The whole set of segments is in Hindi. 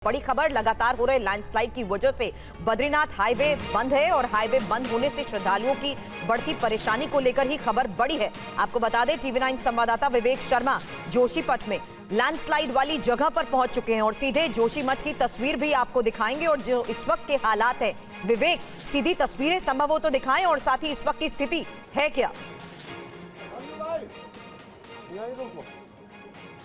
बड़ी खबर, लगातार हो रहे लैंडस्लाइड की वजह से बद्रीनाथ हाईवे बंद है और हाईवे बंद होने से श्रद्धालुओं की बढ़ती परेशानी को लेकर ही खबर बड़ी है। आपको बता दें, TV9 संवाददाता विवेक शर्मा जोशीमठ में लैंडस्लाइड वाली जगह पर पहुंच चुके हैं और सीधे जोशीमठ की तस्वीर भी आपको दिखाएंगे और जो इस वक्त के हालात है। विवेक, सीधी तस्वीरें संभव हो तो दिखाएं और साथ ही इस वक्त की स्थिति है क्या?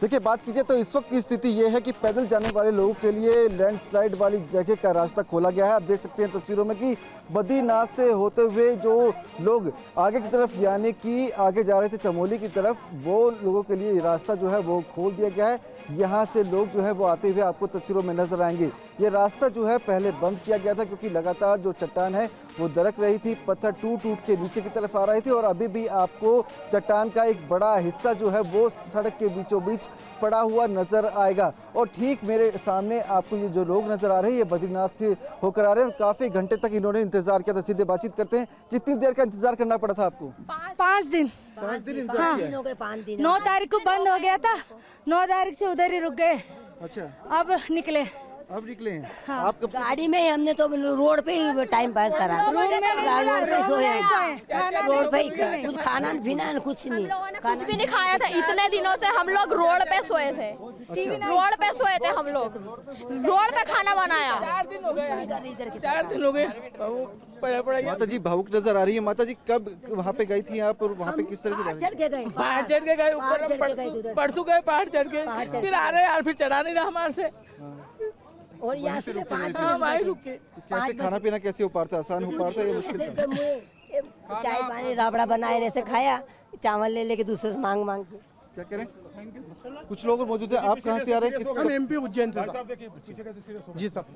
देखिए, बात कीजिए तो इस वक्त की स्थिति ये है कि पैदल जाने वाले लोगों के लिए लैंडस्लाइड वाली जगह का रास्ता खोला गया है। आप देख सकते हैं तस्वीरों में कि बद्रीनाथ से होते हुए जो लोग आगे की तरफ यानी कि आगे जा रहे थे चमोली की तरफ, वो लोगों के लिए रास्ता जो है वो खोल दिया गया है। यहाँ से लोग जो है वो आते हुए आपको तस्वीरों में नजर आएंगे। ये रास्ता जो है पहले बंद किया गया था क्योंकि लगातार जो चट्टान है वो दरक रही थी, पत्थर टूट टूट के नीचे की तरफ आ रहे थे और अभी भी आपको चट्टान का एक बड़ा हिस्सा जो है वो सड़क के बीचों बीच पड़ा हुआ नजर आएगा। और ठीक मेरे सामने आपको ये जो लोग नजर आ रहे हैं ये बद्रीनाथ से होकर आ रहे हैं और काफी घंटे तक इन्होंने इंतजार किया था। सीधे बातचीत करते हैं, कितनी देर का इंतजार करना पड़ा था आपको? 5 दिन। 5 दिन इंतजार किया? 5 दिन। 9 तारीख को बंद हो गया था, 9 तारीख से उधर ही रुक गए। अच्छा, अब निकले। अब निकले हैं? हाँ। आप कब गाड़ी में हमने तो रोड पे ही टाइम पास करा, रोड पे सोए, रोड पे ही कुछ खाना पीना कुछ नहीं, कुछ भी नहीं खाया था। इतने दिनों से हम लोग रोड पे सोए थे, रोड पे सोए थे हम लोग, रोड पे खाना बनाया। 4 दिन हो गए। माता जी भावुक नजर आ रही है। माता जी, कब वहाँ पे गई थी आप और वहाँ पे किस तरह से चढ़ के गए, पहाड़ चढ़ के गए ऊपर, परसों गए पहाड़ चढ़ के, फिर आ रहे यार, फिर चढ़ा नहीं रहा हमारे से और यहाँ से 5 हम आए रुक के। कैसे खाना पीना कैसे हो पाता? आसान हो पाता है या मुश्किल था? चाय पानी राबड़ा बनाए ऐसे खाया, चावल ले लेके दूसरे से मांग मांग के। क्या करें? कुछ लोग और मौजूद हैं। आप कहाँ से आ रहे हैं? हम MP उज्जैन से जी साहब।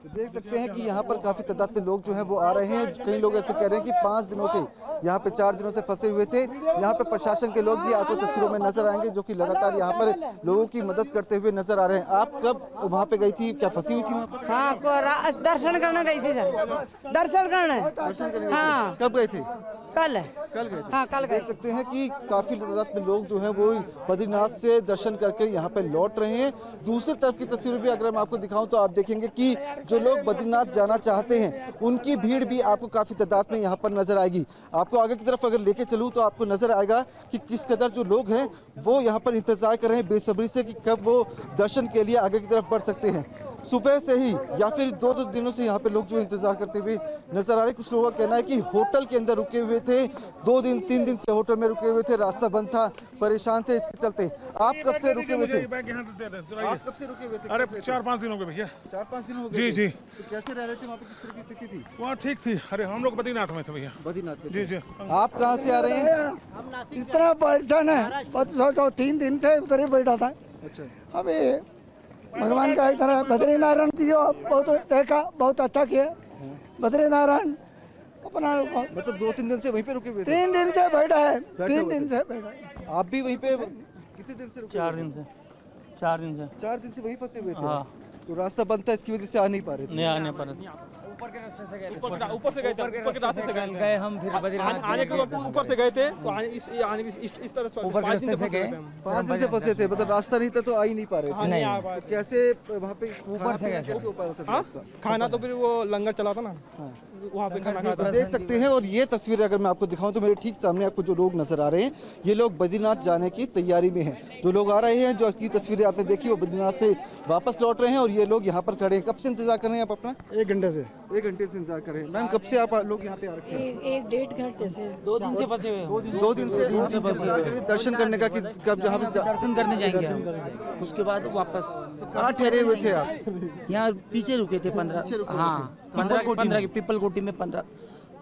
देख सकते हैं कि यहाँ पर काफी तादाद में लोग जो हैं वो आ रहे हैं। कई लोग ऐसे कह रहे हैं कि 5 दिनों से यहाँ पे 4 दिनों से फंसे हुए थे। यहाँ पे प्रशासन के लोग भी आपको तस्वीरों में नजर आएंगे जो कि लगातार यहाँ पर लोगों की मदद करते हुए नजर आ रहे हैं। आप कब वहाँ पे गई थी? क्या फंसी हुई थी वहाँ पर? हाँ, दर्शन करने गई थी सर, दर्शन करने। हाँ, कब गए थे? कल गए थे। हाँ, कल गए। देख सकते हैं कि काफी तादाद में लोग जो हैं वो बद्रीनाथ से दर्शन करके यहाँ पे लौट रहे हैं। दूसरी तरफ की तस्वीर भी अगर मैं आपको दिखाऊं तो आप देखेंगे कि जो लोग बद्रीनाथ जाना चाहते हैं उनकी भीड़ भी आपको काफी तादाद में यहाँ पर नजर आएगी। आपको आगे की तरफ अगर लेके चलूँ तो आपको नजर आएगा कि किस कदर जो लोग हैं वो यहाँ पर इंतजार कर रहे हैं बेसब्री से कि कब वो दर्शन के लिए आगे की तरफ बढ़ सकते हैं। सुबह से ही या फिर 2 दिनों से यहाँ पे लोग जो इंतजार करते हुए नजर आ रहे हैं। कुछ लोगों का कहना है कि होटल के अंदर रुके हुए थे, 2 दिन 3 दिन से होटल में रुके हुए थे, रास्ता बंद था, परेशान थे इसके चलते। आप कब से रुके हुए थे? आप कब से रुके हुए थे? अरे 4-5 दिन हो गए भैया। 4-5 दिन हो गए? जी जी। तो कैसे रह रहे थे वहाँ पे? किस तरह की स्थिति थी वहाँ? ठीक थी। अरे हम लोग बद्रीनाथ में थे भैया। बद्रीनाथ में? जी जी। आप कहाँ से आ रहे हैं? इतना परेशान है, 3 दिन से उधर ही बैठा था। अच्छा, अभी भगवान का इतना बद्रीनारायण जी बहुत देखा, बहुत अच्छा किया। बद्रीनारायण अपना मतलब 2-3 दिन से वहीं पे रुके हुए थे? 3 दिन से बैठा है, 3 दिन से बैठा है। आप भी वहीं पे कितने दिन से रुके? 4 दिन से 4 दिन से 4 दिन से वहीं फंसे हुए थे? हाँ। तो रास्ता बंद था, इसकी वजह से आ नहीं पा रहे थे? नहीं आने पर ऊपर के रास्ते से गए थे, ऊपर के रास्ते से गए हम, फिर बद्रीनाथ आने के वक्त ऊपर से गए थे तो इस तरह से 5 दिन से गए। 5 दिन से फंसे थे, मतलब रास्ता नहीं था तो आ ही नहीं पा रहे थे? नहीं आ पाए। कैसे वहाँ पे ऊपर से कैसे हो पा रहा था आपका? खाना तो फिर वो लंगर चला था ना, वहाँ पे खाना खाया था। देख सकते हैं। और ये तस्वीर अगर मैं आपको दिखाऊं तो मेरे ठीक सामने आपको जो लोग नजर आ रहे हैं ये लोग बद्रीनाथ जाने की तैयारी में हैं। जो लोग आ रहे हैं, जो की तस्वीरें आपने देखी वो बद्रीनाथ से वापस लौट रहे हैं और ये लोग यहाँ पर खड़े हैं। कब से इंतजार कर रहे हैं आप अपना? 1 घंटे से। 1 घंटे से इंतजार कर रहे हैं। मैम, कब से आप लोग यहाँ पे आ रखे हैं? 1-1.5 घंटे से। 2 दिन से फंसे हुए, 2 दिन से इंतजार कर रहे हैं दर्शन करने का कि कब जहाँ पे दर्शन करने जाएंगे हम। उसके बाद वापस कहाँ ठहरे हुए थे आप? यहाँ पीछे रुके थे 15। हाँ, 15 पीपल कोटी में 15।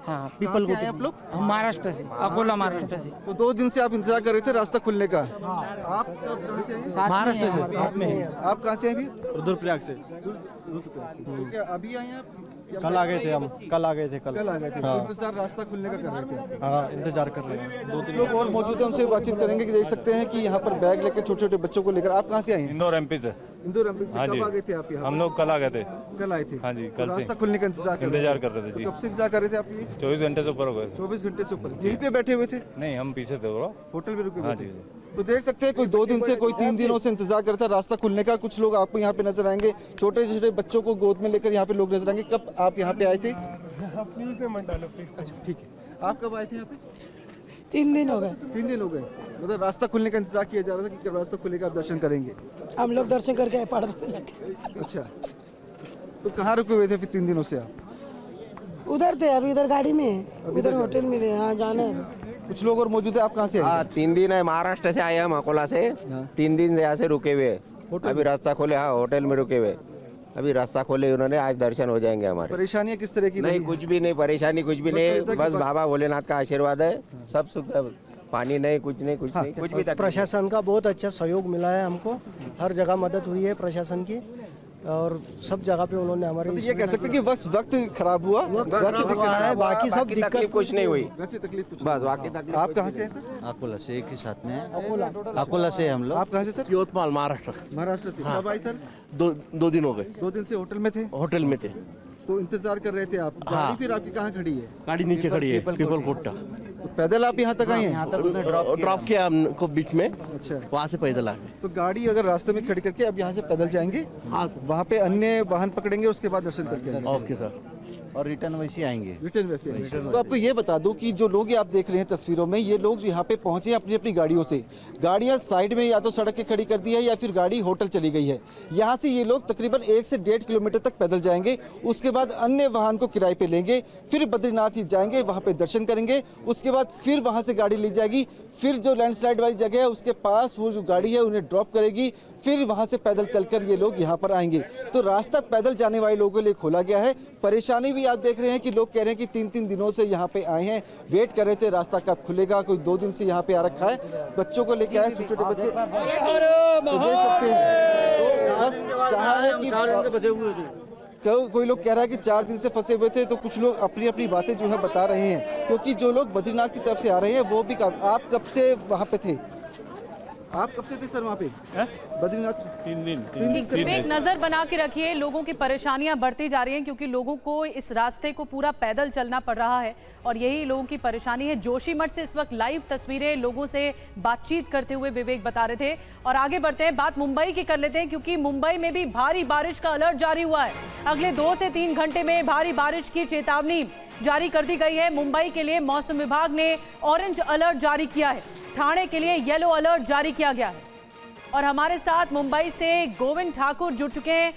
हाँ, पीपल कोटी। आप लोग? हम महाराष्ट्र से, अकोला महाराष्ट्र से। तो 2 दिन से आप इंतजार कर रहे थे रास्ता खुलने का? आप कब कहाँ से आए? महाराष्ट्र से साथ में। आप कहाँ से हैं अभी? रुद्रप्रयाग से। तो क्या अभी आए हैं आप? कल आ गए थे हम, कल आ गए थे। कल आ गए थे? हाँ। इंतजार रास्ता खुलने का कर रहे थे? हाँ, इंतजार कर रहे हैं। 2-3 लोग और मौजूद हैं, उनसे बातचीत करेंगे कि देख सकते हैं कि यहाँ पर बैग लेकर छोटे छोटे बच्चों को लेकर। आप कहाँ से आए हैं? इंदौर MP से। इंदौर MP से। हाँ कब जी। आ गए थे आप यहाँ? हम लोग कल आ गए थे। कल आए थे? हाँ जी, तो कल से रास्ता खुलने का इंतजार कर रहे थे जी। कब से इंतजार कर रहे थे आप? ये 24 घंटे से ऊपर हो गए। 24 घंटे से ऊपर यहीं पे बैठे हुए थे? नहीं, हम पीछे थे थोड़ा। होटल में रुके हुए हाँ थे? जी। तो देख सकते हैं कोई 2 दिन से कोई 3 दिनों से इंतजार करता है रास्ता खुलने का। कुछ लोग आपको यहाँ पे नजर आएंगे, छोटे छोटे बच्चों को गोद में लेकर यहाँ पे लोग नजर आएंगे। कब आप यहाँ पे आए थे? अच्छा ठीक है, आप कब आए थे यहाँ पे? 3 दिन हो गए। 3 दिन हो गए, मतलब रास्ता खुलने का इंतजार किया जा रहा था कि कब रास्ता खुलेगा आप दर्शन करेंगे। हम लोग दर्शन करके आए पहाड़ से जाके। अच्छा, तो कहाँ रुके हुए थे फिर 3 दिनों से आप? उधर थे, अभी इधर गाड़ी में है, इधर होटल में यहाँ जाना है। कुछ लोग और मौजूद है, आप कहाँ से आए? हाँ 3 दिन है, महाराष्ट्र से आए हम, अकोला से। 3 दिन से यहाँ से रुके हुए, अभी रास्ता खोले। हाँ होटल में रुके हुए, अभी रास्ता खोले उन्होंने, आज दर्शन हो जाएंगे हमारे। परेशानियाँ किस तरह की? नहीं कुछ भी नहीं परेशानी, कुछ भी नहीं, बस बाबा भोलेनाथ का आशीर्वाद है, सब सुख। पानी नहीं, कुछ नहीं, कुछ नहीं, कुछ भी तकलीफ। प्रशासन का बहुत अच्छा सहयोग मिला है हमको, हर जगह मदद हुई है प्रशासन की, और सब जगह पे उन्होंने हमारी। ये कह सकते हैं कि बस वक्त खराब हुआ, वैसे है, बाकी सब दिक्कत कुछ नहीं हुई, वैसे तकलीफ कुछ बस बाकी तकलीफ। आप कहाँ से हैं सर? अकोला से, एक ही साथ में है। अकोला से हम लोग। आप कहाँ से सर? यवतमाल, महाराष्ट्र। महाराष्ट्र से। कब आए सर? 2 दिन हो गए। 2 दिन से होटल में थे? होटल में थे, तो इंतजार कर रहे थे आप? गाड़ी फिर आपकी कहाँ खड़ी है? गाड़ी नीचे खड़ी है, पीपल कोट्टा। तो पैदल आप यहाँ तक आए हैं? ड्रॉप किया हमको बीच में, अच्छा, वहाँ से पैदल आ गए। तो गाड़ी अगर रास्ते में खड़ी करके अब यहाँ से पैदल जाएंगे, वहाँ पे अन्य वाहन पकड़ेंगे, उसके बाद दर्शन करके आएंगे। ओके सर, और रिटर्न वैसे आएंगे। रिटर्न वैसे आएंगे। तो आपको ये बता दूं कि जो लोग ये आप देख रहे हैं तस्वीरों में, ये लोग यहाँ पे पहुंचे अपनी अपनी गाड़ियों से। गाड़ियाँ साइड में या तो सड़क के खड़ी कर दी है या फिर गाड़ी होटल चली गई है। यहाँ से ये लोग तकरीबन 1 से 1.5 किलोमीटर तक पैदल जाएंगे, उसके बाद अन्य वाहन को किराए पे लेंगे, फिर बद्रीनाथ ही जाएंगे, वहाँ पे दर्शन करेंगे, उसके बाद फिर वहाँ से गाड़ी ली जाएगी, फिर जो लैंडस्लाइड वाली जगह है उसके पास वो जो गाड़ी है उन्हें ड्रॉप करेगी, फिर वहाँ से पैदल चलकर ये लोग यहाँ पर आएंगे। तो रास्ता पैदल जाने वाले लोगों के लिए खोला गया है। परेशानी भी आप देख रहे हैं कि लोग कह रहे हैं कि 3-3 दिनों से यहाँ पे आए हैं, वेट कर रहे थे रास्ता कब खुलेगा। कोई 2 दिन से यहाँ पे आ रखा है, बच्चों को लेके आए, छोटे छोटे बच्चे, तो देख सकते हैं। तो बस चाहा है कि कोई लोग कह रहा है कि 4 दिन से फंसे हुए थे, तो कुछ लोग अपनी अपनी बातें जो है बता रहे हैं, क्योंकि जो लोग बद्रीनाथ की तरफ से आ रहे हैं वो भी। आप कब से वहाँ पे थे? आप कब से थे सर वहाँ पे? बद्रीनाथ? 3 दिन। ठीक, विवेक नजर बना के रखिए, लोगों की परेशानियां बढ़ती जा रही हैं क्योंकि लोगों को इस रास्ते को पूरा पैदल चलना पड़ रहा है और यही लोगों की परेशानी है। जोशीमठ से इस वक्त लाइव तस्वीरें लोगों से बातचीत करते हुए विवेक बता रहे थे। और आगे बढ़ते हैं, बात मुंबई की कर लेते हैं क्योंकि मुंबई में भी भारी बारिश का अलर्ट जारी हुआ है। अगले 2 से 3 घंटे में भारी बारिश की चेतावनी जारी कर दी गई है। मुंबई के लिए मौसम विभाग ने ऑरेंज अलर्ट जारी किया है, ठाणे के लिए येलो अलर्ट जारी किया गया है। और हमारे साथ मुंबई से गोविंद ठाकुर जुड़ चुके हैं।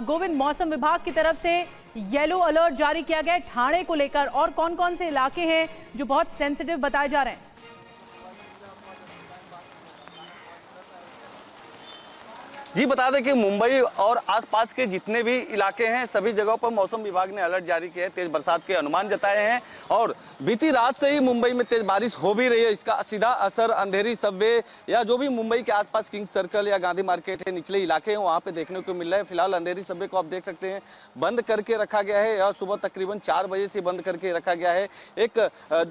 गोविंद, मौसम विभाग की तरफ से येलो अलर्ट जारी किया गया है ठाणे को लेकर, और कौन कौन से इलाके हैं जो बहुत सेंसिटिव बताए जा रहे हैं? जी बता दें कि मुंबई और आसपास के जितने भी इलाके हैं सभी जगहों पर मौसम विभाग ने अलर्ट जारी किया है, तेज बरसात के अनुमान जताए हैं। और बीती रात से ही मुंबई में तेज बारिश हो भी रही है, इसका सीधा असर अंधेरी सबवे या जो भी मुंबई के आसपास किंग सर्कल या गांधी मार्केट है, निचले इलाके हैं, वहां पे देखने को मिल रहा है। फिलहाल अंधेरी सबवे को आप देख सकते हैं बंद करके रखा गया है और सुबह तकरीबन 4 बजे से बंद करके रखा गया है। एक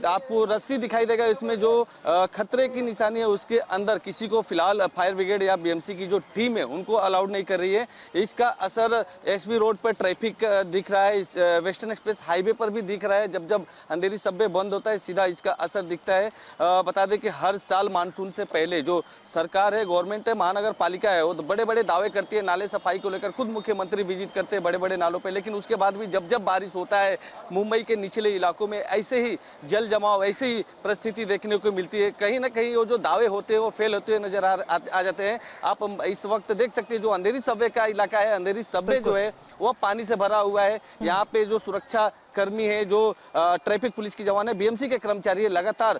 आपको रस्सी दिखाई देगा, इसमें जो खतरे की निशानी है उसके अंदर किसी को फिलहाल फायर ब्रिगेड या बीएमसी की जो टीम है उनको अलाउड नहीं कर रही है। इसका असर एसबी रोड पर ट्रैफिक दिख रहा है, वेस्टर्न एक्सप्रेस हाईवे पर भी दिख रहा है। जब जब अंधेरी सबवे बंद होता है सीधा इसका असर दिखता है। बता दें कि हर साल मानसून से पहले जो सरकार है, गवर्नमेंट है, महानगर पालिका है, वो तो बड़े बड़े दावे करती है नाले सफाई को लेकर। खुद मुख्यमंत्री विजिट करते हैं बड़े बड़े नालों पे, लेकिन उसके बाद भी जब जब बारिश होता है मुंबई के निचले इलाकों में ऐसे ही जल जमाव, ऐसी ही परिस्थिति देखने को मिलती है। कहीं ना कहीं वो जो दावे होते हैं वो फेल होते हुए नजर आ जाते हैं। आप इस वक्त देख सकते हैं जो अंधेरी सबवे का इलाका है, अंधेरी सबवे जो है वो पानी से भरा हुआ है। यहाँ पे जो सुरक्षा कर्मी है, जो ट्रैफिक पुलिस की जवान है, बीएमसी के कर्मचारी है, लगातार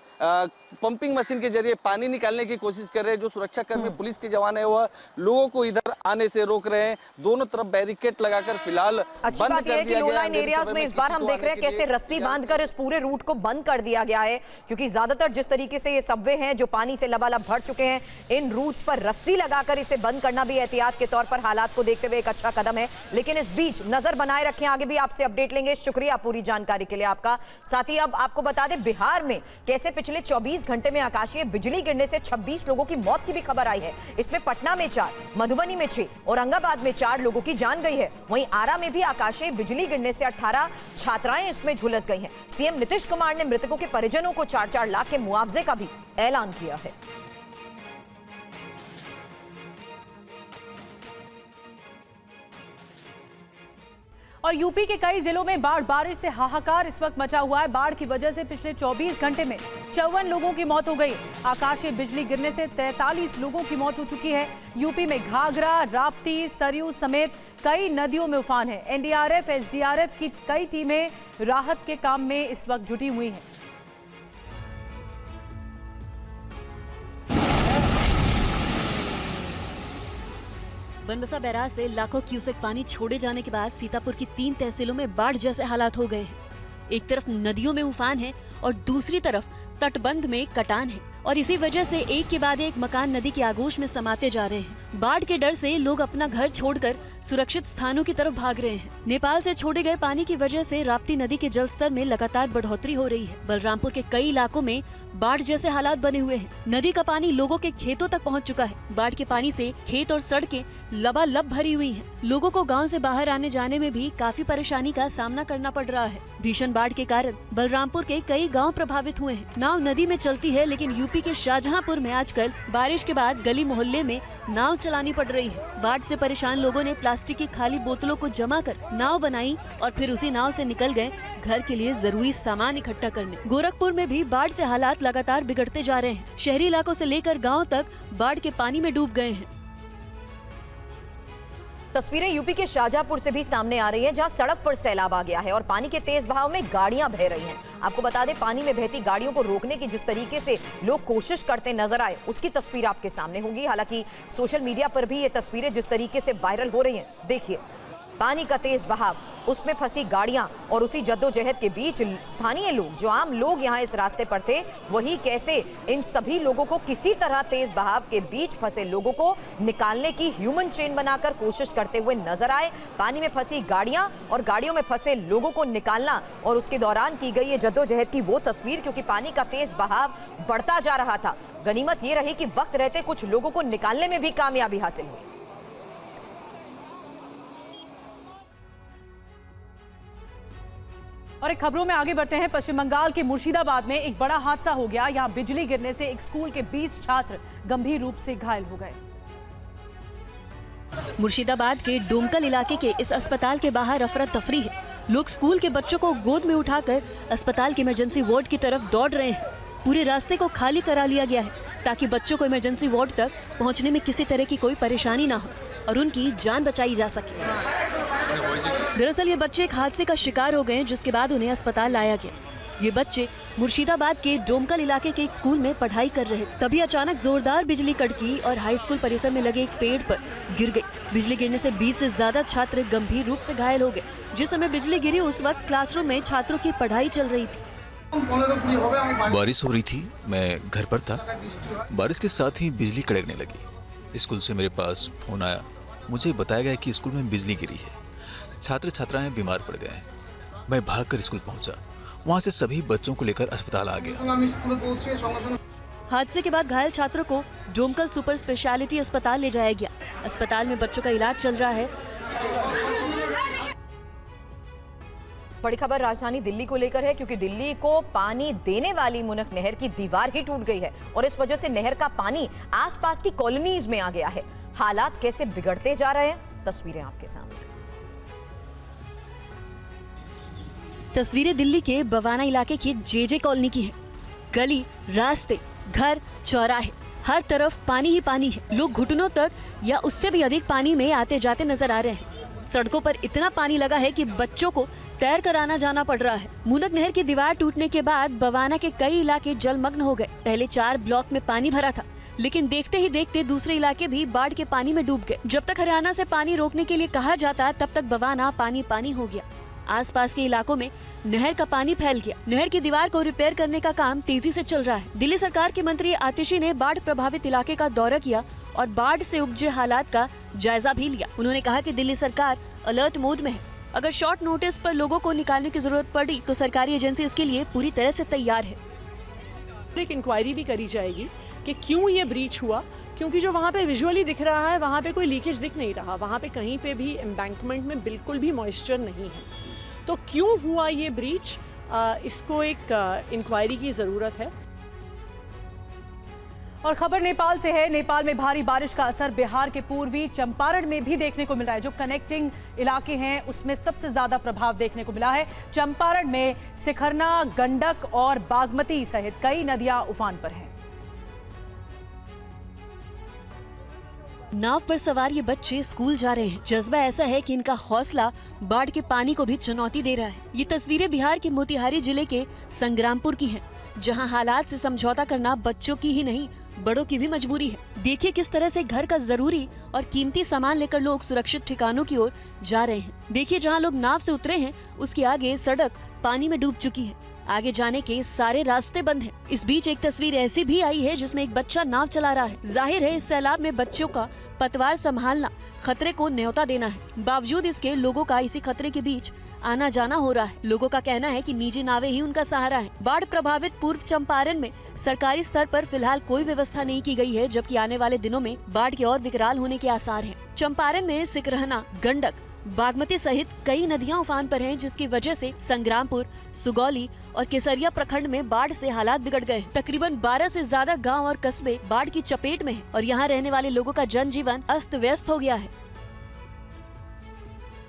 पंपिंग मशीन के जरिए पानी निकालने की कोशिश कर रहे हैं। जो सुरक्षा कर्मी पुलिस के जवान है वह लोगों को इधर आने से रोक रहे हैं। दोनों तरफ बैरिकेड लगाकर फिलहाल अच्छी बात यह है कि लो लाइन एरियाज में इस बार हम देख रहे हैं कैसे रस्सी बांधकर इस पूरे रूट को बंद कर दिया गया है, क्योंकि ज्यादातर जिस तरीके से ये सबवे हैं जो पानी से लबालब भर चुके हैं, इन रूट्स पर रस्सी लगाकर इसे बंद करना भी एहतियात के तौर पर हालात को देखते हुए एक अच्छा कदम है। लेकिन इस बीच नजर बनाए रखें, आगे भी आपसे अपडेट लेंगे। शुक्रिया पूरी जानकारी के लिए आपका। साथ ही अब आपको बता दें बिहार में कैसे पिछले 24 घंटे में आकाशीय बिजली गिरने से 26 लोगों की मौत की भी खबर आई है। इसमें पटना में 4, मधुबनी में 6, औरंगाबाद में 4 लोगों की जान गई है। वहीं आरा में भी आकाशीय बिजली गिरने से 18 छात्राएं इसमें झुलस गई हैं। सीएम नीतीश कुमार ने मृतकों के परिजनों को 4-4 लाख के मुआवजे का भी ऐलान किया है। और यूपी के कई जिलों में बारिश से हाहाकार इस वक्त मचा हुआ है। बाढ़ की वजह से पिछले 24 घंटे में 54 लोगों की मौत हो गई। आकाशीय बिजली गिरने से 43 लोगों की मौत हो चुकी है। यूपी में घाघरा, राप्ती, सरयू समेत कई नदियों में उफान है। एनडीआरएफ, एसडीआरएफ की कई टीमें राहत के काम में इस वक्त जुटी हुई हैं। बनबसा बैराज से लाखों क्यूसेक पानी छोड़े जाने के बाद सीतापुर की 3 तहसीलों में बाढ़ जैसे हालात हो गए हैं। एक तरफ नदियों में उफान है और दूसरी तरफ तटबंध में कटान है और इसी वजह से एक के बाद एक मकान नदी के आगोश में समाते जा रहे हैं। बाढ़ के डर से लोग अपना घर छोड़कर सुरक्षित स्थानों की तरफ भाग रहे हैं। नेपाल से छोड़े गए पानी की वजह से राप्ती नदी के जलस्तर में लगातार बढ़ोतरी हो रही है। बलरामपुर के कई इलाकों में बाढ़ जैसे हालात बने हुए हैं। नदी का पानी लोगों के खेतों तक पहुंच चुका है। बाढ़ के पानी से खेत और सड़कें लबालब भरी हुई हैं। लोगों को गांव से बाहर आने जाने में भी काफी परेशानी का सामना करना पड़ रहा है। भीषण बाढ़ के कारण बलरामपुर के कई गांव प्रभावित हुए हैं। नाव नदी में चलती है, लेकिन यूपी के शाहजहांपुर में आजकल बारिश के बाद गली मोहल्ले में नाव चलानी पड़ रही है। बाढ़ से परेशान लोगों ने प्लास्टिक की खाली बोतलों को जमा कर नाव बनाई और फिर उसी नाव से निकल गए घर के लिए जरूरी सामान इकट्ठा करने। गोरखपुर में भी बाढ़ से हालात लगातार बिगड़ते जा रहे हैं। शहरी इलाकों से लेकर गाँव तक बाढ़ के पानी में डूब गए हैं। तस्वीरें यूपी के शाहजहांपुर से भी सामने आ रही हैं, जहां सड़क पर सैलाब आ गया है और पानी के तेज बहाव में गाड़ियां बह रही हैं। आपको बता दें, पानी में बहती गाड़ियों को रोकने की जिस तरीके से लोग कोशिश करते नजर आए, उसकी तस्वीर आपके सामने होगी। हालांकि सोशल मीडिया पर भी ये तस्वीरें जिस तरीके से वायरल हो रही हैं, देखिए पानी का तेज बहाव, उसमें फंसी गाड़ियां और उसी जद्दोजहद के बीच स्थानीय लोग, जो आम लोग यहां इस रास्ते पर थे, वही कैसे इन सभी लोगों को किसी तरह तेज बहाव के बीच फंसे लोगों को निकालने की ह्यूमन चेन बनाकर कोशिश करते हुए नजर आए। पानी में फंसी गाड़ियां और गाड़ियों में फंसे लोगों को निकालना और उसके दौरान की गई ये जद्दोजहद की वो तस्वीर, क्योंकि पानी का तेज बहाव बढ़ता जा रहा था। गनीमत ये रही कि वक्त रहते कुछ लोगों को निकालने में भी कामयाबी हासिल हुई। और एक खबरों में आगे बढ़ते हैं। पश्चिम बंगाल के मुर्शिदाबाद में एक बड़ा हादसा हो गया। यहां बिजली गिरने से एक स्कूल के 20 छात्र गंभीर रूप से घायल हो गए। मुर्शिदाबाद के डोमकल इलाके के इस अस्पताल के बाहर अफरा तफरी है। लोग स्कूल के बच्चों को गोद में उठाकर अस्पताल के इमरजेंसी वार्ड की तरफ दौड़ रहे हैं। पूरे रास्ते को खाली करा लिया गया है ताकि बच्चों को इमरजेंसी वार्ड तक पहुंचने में किसी तरह की कोई परेशानी ना हो और उनकी जान बचाई जा सके। दरअसल ये बच्चे एक हादसे का शिकार हो गए, जिसके बाद उन्हें अस्पताल लाया गया। ये बच्चे मुर्शिदाबाद के डोमकल इलाके के एक स्कूल में पढ़ाई कर रहे थे। तभी अचानक जोरदार बिजली कड़की और हाई स्कूल परिसर में लगे एक पेड़ पर गिर गई। बिजली गिरने से 20 से ज्यादा छात्र गंभीर रूप से घायल हो गए। जिस समय बिजली गिरी उस वक्त क्लासरूम में छात्रों की पढ़ाई चल रही थी। बारिश हो रही थी, मैं घर पर था। बारिश के साथ ही बिजली कड़कने लगी। स्कूल से मेरे पास फोन आया, मुझे बताया गया कि स्कूल में बिजली गिरी है, छात्र छात्राएं बीमार पड़ गए हैं। मैं भागकर स्कूल पहुंचा, वहां से सभी बच्चों को लेकर अस्पताल आ गया। हादसे के बाद घायल छात्रों को डोमकल सुपर स्पेशलिटी अस्पताल ले जाया गया। अस्पताल में बच्चों का इलाज चल रहा है। बड़ी खबर राजधानी दिल्ली को लेकर है, क्योंकि दिल्ली को पानी देने वाली मुनक नहर की दीवार ही टूट गई है और इस वजह से नहर का पानी आसपास की कॉलोनीज में आ गया है। हालात कैसे बिगड़ते जा रहे हैं, तस्वीरें आपके सामने। तस्वीरें दिल्ली के बवाना इलाके की जेजे कॉलोनी की है। गली, रास्ते, घर, चौराहे, हर तरफ पानी ही पानी है। लोग घुटनों तक या उससे भी अधिक पानी में आते जाते नजर आ रहे हैं। सड़कों पर इतना पानी लगा है कि बच्चों को तैर कर आना जाना पड़ रहा है। मुनक नहर की दीवार टूटने के बाद बवाना के कई इलाके जलमग्न हो गए। पहले 4 ब्लॉक में पानी भरा था, लेकिन देखते ही देखते दूसरे इलाके भी बाढ़ के पानी में डूब गए। जब तक हरियाणा से पानी रोकने के लिए कहा जाता, तब तक बवाना पानी पानी हो गया। आसपास के इलाकों में नहर का पानी फैल गया। नहर की दीवार को रिपेयर करने का काम तेजी से चल रहा है। दिल्ली सरकार के मंत्री आतिशी ने बाढ़ प्रभावित इलाके का दौरा किया और बाढ़ से उपजे हालात का जायजा भी लिया। उन्होंने कहा कि दिल्ली सरकार अलर्ट मोड में है। अगर शॉर्ट नोटिस पर लोगों को निकालने की जरूरत पड़ी तो सरकारी एजेंसी इसके लिए पूरी तरह से तैयार है। एक इंक्वायरी भी करी जाएगी कि क्यों ये ब्रीच हुआ, क्योंकि जो वहाँ पे विजुअली दिख रहा है वहाँ पे कोई लीकेज दिख नहीं रहा। वहाँ पे कहीं पे भी एम्बैंकमेंट में बिल्कुल भी मॉइस्चर नहीं है। तो क्यों हुआ ये ब्रीच, इसको एक इंक्वायरी की ज़रूरत है। और खबर नेपाल से है। नेपाल में भारी बारिश का असर बिहार के पूर्वी चंपारण में भी देखने को मिल रहा है। जो कनेक्टिंग इलाके हैं उसमें सबसे ज्यादा प्रभाव देखने को मिला है। चंपारण में सिखरना, गंडक और बागमती सहित कई नदियां उफान पर हैं। नाव पर सवार ये बच्चे स्कूल जा रहे हैं। जज्बा ऐसा है कि इनका हौसला बाढ़ के पानी को भी चुनौती दे रहा है। ये तस्वीरें बिहार के मोतिहारी जिले के संग्रामपुर की हैं, जहां हालात से समझौता करना बच्चों की ही नहीं बड़ों की भी मजबूरी है। देखिए किस तरह से घर का जरूरी और कीमती सामान लेकर लोग सुरक्षित ठिकानों की ओर जा रहे हैं। देखिए जहां लोग नाव से उतरे हैं उसके आगे सड़क पानी में डूब चुकी है। आगे जाने के सारे रास्ते बंद हैं। इस बीच एक तस्वीर ऐसी भी आई है जिसमें एक बच्चा नाव चला रहा है। जाहिर है इस सैलाब में बच्चों का पतवार संभालना खतरे को न्योता देना है। बावजूद इसके लोगों का इसी खतरे के बीच आना जाना हो रहा है। लोगों का कहना है कि निजी नावें ही उनका सहारा है। बाढ़ प्रभावित पूर्व चंपारण में सरकारी स्तर पर फिलहाल कोई व्यवस्था नहीं की गई है, जबकि आने वाले दिनों में बाढ़ के और विकराल होने के आसार हैं। चंपारण में सिकरहना, गंडक, बागमती सहित कई नदियां उफान पर हैं, जिसकी वजह से संग्रामपुर, सुगौली और केसरिया प्रखंड में बाढ़ से हालात बिगड़ गए। तकरीबन 12 से ज्यादा गांव और कस्बे बाढ़ की चपेट में हैं और यहां रहने वाले लोगों का जनजीवन अस्त व्यस्त हो गया है।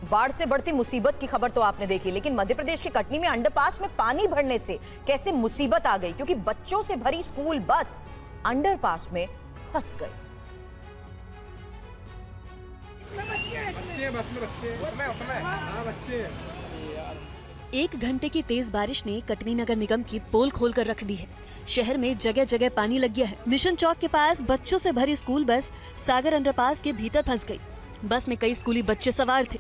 बाढ़ से बढ़ती मुसीबत की खबर तो आपने देखी, लेकिन मध्य प्रदेश के कटनी में अंडरपास में पानी भरने से कैसे मुसीबत आ गई, क्योंकि बच्चों से भरी स्कूल बस अंडरपास में फंस गई। एक घंटे की तेज बारिश ने कटनी नगर निगम की पोल खोलकर रख दी है। शहर में जगह जगह पानी लग गया है। मिशन चौक के पास बच्चों से भरी स्कूल बस सागर अंडरपास के भीतर फंस गई। बस में कई स्कूली बच्चे सवार थे।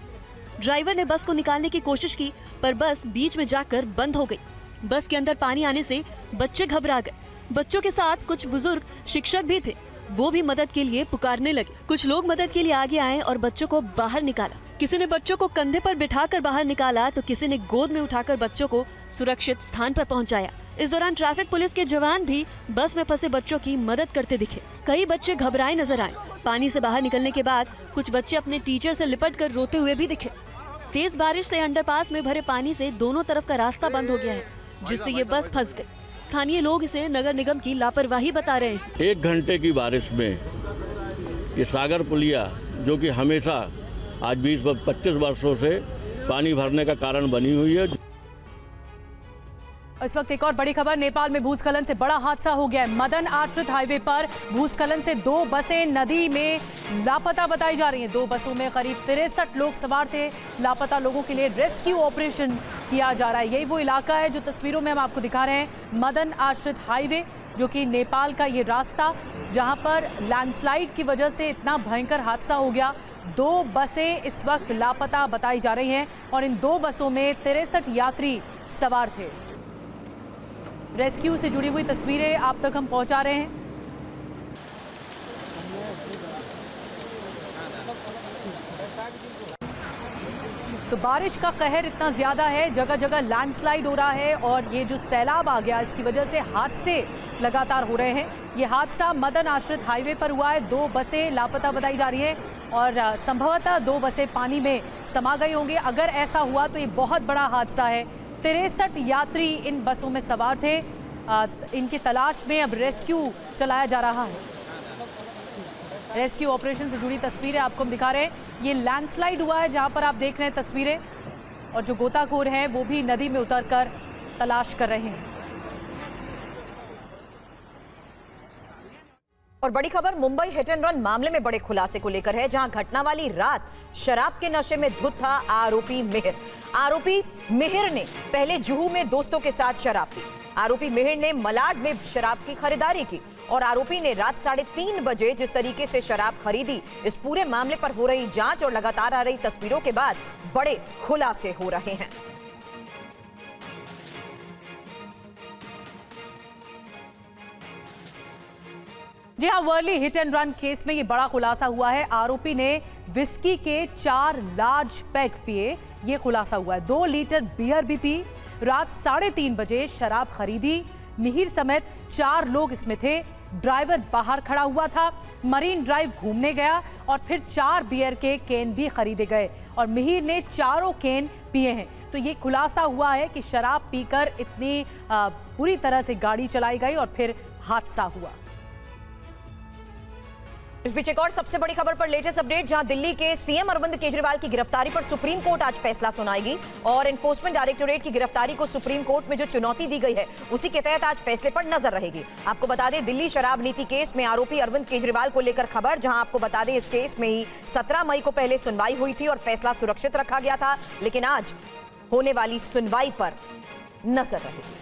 ड्राइवर ने बस को निकालने की कोशिश की, पर बस बीच में जाकर बंद हो गई। बस के अंदर पानी आने से बच्चे घबरा गए। बच्चों के साथ कुछ बुजुर्ग शिक्षक भी थे, वो भी मदद के लिए पुकारने लगे। कुछ लोग मदद के लिए आगे आए और बच्चों को बाहर निकाला। किसी ने बच्चों को कंधे पर बिठाकर बाहर निकाला तो किसी ने गोद में उठाकर बच्चों को सुरक्षित स्थान पर पहुंचाया। इस दौरान ट्रैफिक पुलिस के जवान भी बस में फंसे बच्चों की मदद करते दिखे। कई बच्चे घबराए नजर आए। पानी से बाहर निकलने के बाद कुछ बच्चे अपने टीचर से लिपट कर रोते हुए भी दिखे। तेज बारिश से अंडरपास में भरे पानी से दोनों तरफ का रास्ता बंद हो गया है, जिससे ये बस फंस गई। स्थानीय लोग इसे नगर निगम की लापरवाही बता रहे हैं। 1 घंटे की बारिश में ये सागर पुलिया, जो कि हमेशा आज 20-25 वर्षों से पानी भरने का कारण बनी हुई है। इस वक्त एक और बड़ी खबर, नेपाल में भूस्खलन से बड़ा हादसा हो गया है। मदन आश्रित हाईवे पर भूस्खलन से 2 बसें नदी में लापता बताई जा रही हैं। 2 बसों में करीब 63 लोग सवार थे। लापता लोगों के लिए रेस्क्यू ऑपरेशन किया जा रहा है। यही वो इलाका है जो तस्वीरों में हम आपको दिखा रहे हैं, मदन आश्रित हाईवे, जो कि नेपाल का ये रास्ता जहां पर लैंडस्लाइड की वजह से इतना भयंकर हादसा हो गया। 2 बसें इस वक्त लापता बताई जा रही हैं और इन 2 बसों में 63 यात्री सवार थे। रेस्क्यू से जुड़ी हुई तस्वीरें आप तक हम पहुंचा रहे हैं। तो बारिश का कहर इतना ज्यादा है, जगह जगह लैंडस्लाइड हो रहा है और ये जो सैलाब आ गया इसकी वजह से हादसे लगातार हो रहे हैं। ये हादसा मदन आश्रित हाईवे पर हुआ है। 2 बसें लापता बताई जा रही हैं और संभवतः 2 बसें पानी में समा गई होंगी। अगर ऐसा हुआ तो ये बहुत बड़ा हादसा है। 63 यात्री इन बसों में सवार थे। इनकी तलाश में अब रेस्क्यू चलाया जा रहा है। रेस्क्यू ऑपरेशन से जुड़ी तस्वीरें आपको हम दिखा रहे हैं। ये लैंडस्लाइड हुआ है जहां पर आप देख रहे हैं तस्वीरें, और जो गोताखोर हैं वो भी नदी में उतरकर तलाश कर रहे हैं। और बड़ी खबर मुंबई हिट एंड रन मामले में बड़े खुलासे को लेकर है, जहां घटना वाली रात शराब के नशे में धुत था आरोपी मिहिर। आरोपी मिहिर ने पहले जुहू में दोस्तों के साथ शराब पी। आरोपी मिहिर ने मलाड में शराब की खरीदारी की और आरोपी ने रात 3:30 बजे जिस तरीके से शराब खरीदी, इस पूरे मामले पर हो रही जांच और लगातार आ रही तस्वीरों के बाद बड़े खुलासे हो रहे हैं। जी हाँ, Worli hit and run case में ये बड़ा खुलासा हुआ है। आरोपी ने विस्की के 4 लार्ज पैक पिए, ये खुलासा हुआ है। 2 लीटर बियर भी पी। रात 3:30 बजे शराब खरीदी। मिहिर समेत 4 लोग इसमें थे। ड्राइवर बाहर खड़ा हुआ था। मरीन ड्राइव घूमने गया और फिर 4 बियर के कैन भी खरीदे गए और मिहिर ने 4 कैन पिए हैं। तो ये खुलासा हुआ है कि शराब पीकर इतनी बुरी तरह से गाड़ी चलाई गई और फिर हादसा हुआ। इस बीच एक और सबसे बड़ी खबर पर लेटेस्ट अपडेट, जहां दिल्ली के सीएम अरविंद केजरीवाल की गिरफ्तारी पर सुप्रीम कोर्ट आज फैसला सुनाएगी और एनफोर्समेंट डायरेक्टोरेट की गिरफ्तारी को सुप्रीम कोर्ट में जो चुनौती दी गई है उसी के तहत आज फैसले पर नजर रहेगी। आपको बता दें, दिल्ली शराब नीति केस में आरोपी अरविंद केजरीवाल को लेकर खबर, जहां आपको बता दें इस केस में ही 17 मई को पहले सुनवाई हुई थी और फैसला सुरक्षित रखा गया था, लेकिन आज होने वाली सुनवाई पर नजर रहेगी।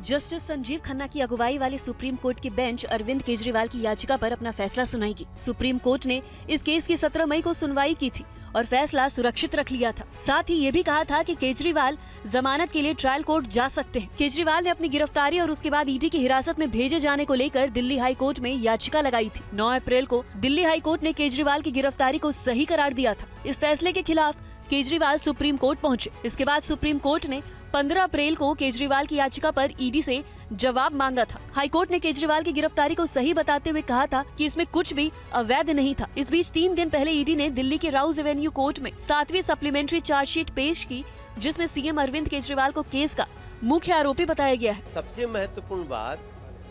जस्टिस संजीव खन्ना की अगुवाई वाली सुप्रीम कोर्ट की बेंच अरविंद केजरीवाल की याचिका पर अपना फैसला सुनाएगी। सुप्रीम कोर्ट ने इस केस की 17 मई को सुनवाई की थी और फैसला सुरक्षित रख लिया था। साथ ही ये भी कहा था कि केजरीवाल जमानत के लिए ट्रायल कोर्ट जा सकते हैं। केजरीवाल ने अपनी गिरफ्तारी और उसके बाद ईडी की हिरासत में भेजे जाने को लेकर दिल्ली हाई कोर्ट में याचिका लगाई थी। 9 अप्रैल को दिल्ली हाई कोर्ट ने केजरीवाल की गिरफ्तारी को सही करार दिया था। इस फैसले के खिलाफ केजरीवाल सुप्रीम कोर्ट पहुंचे। इसके बाद सुप्रीम कोर्ट ने 15 अप्रैल को केजरीवाल की याचिका पर ईडी से जवाब मांगा था। हाईकोर्ट ने केजरीवाल की गिरफ्तारी को सही बताते हुए कहा था कि इसमें कुछ भी अवैध नहीं था। इस बीच 3 दिन पहले ईडी ने दिल्ली के राउज एवेन्यू कोर्ट में 7वीं सप्लीमेंट्री चार्जशीट पेश की, जिसमें सीएम अरविंद केजरीवाल को केस का मुख्य आरोपी बताया गया है। सबसे महत्वपूर्ण बात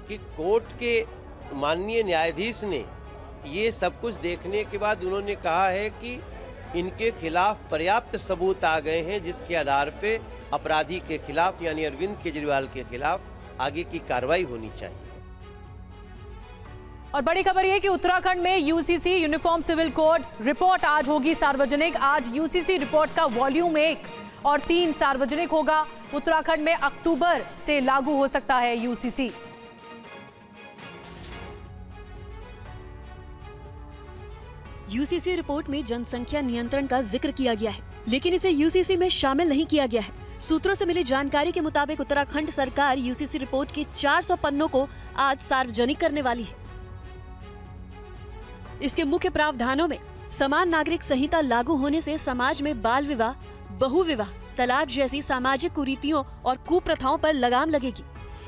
कि कोर्ट के माननीय न्यायाधीश ने ये सब कुछ देखने के बाद उन्होंने कहा है कि इनके खिलाफ पर्याप्त सबूत आ गए हैं, जिसके आधार पे अपराधी के खिलाफ यानी अरविंद केजरीवाल के खिलाफ आगे की कार्रवाई होनी चाहिए। और बड़ी खबर यह कि उत्तराखंड में UCC uniform civil code report आज होगी सार्वजनिक। आज यूसीसी रिपोर्ट का वॉल्यूम 1 और 3 सार्वजनिक होगा। उत्तराखंड में अक्टूबर से लागू हो सकता है यूसीसी। यूसीसी रिपोर्ट में जनसंख्या नियंत्रण का जिक्र किया गया है, लेकिन इसे यूसीसी में शामिल नहीं किया गया है। सूत्रों से मिली जानकारी के मुताबिक उत्तराखंड सरकार यूसीसी रिपोर्ट के 400 पन्नों को आज सार्वजनिक करने वाली है। इसके मुख्य प्रावधानों में समान नागरिक संहिता लागू होने से समाज में बाल विवाह, बहुविवाह, तलाक जैसी सामाजिक कुरीतियों और कुप्रथाओं पर लगाम लगेगी।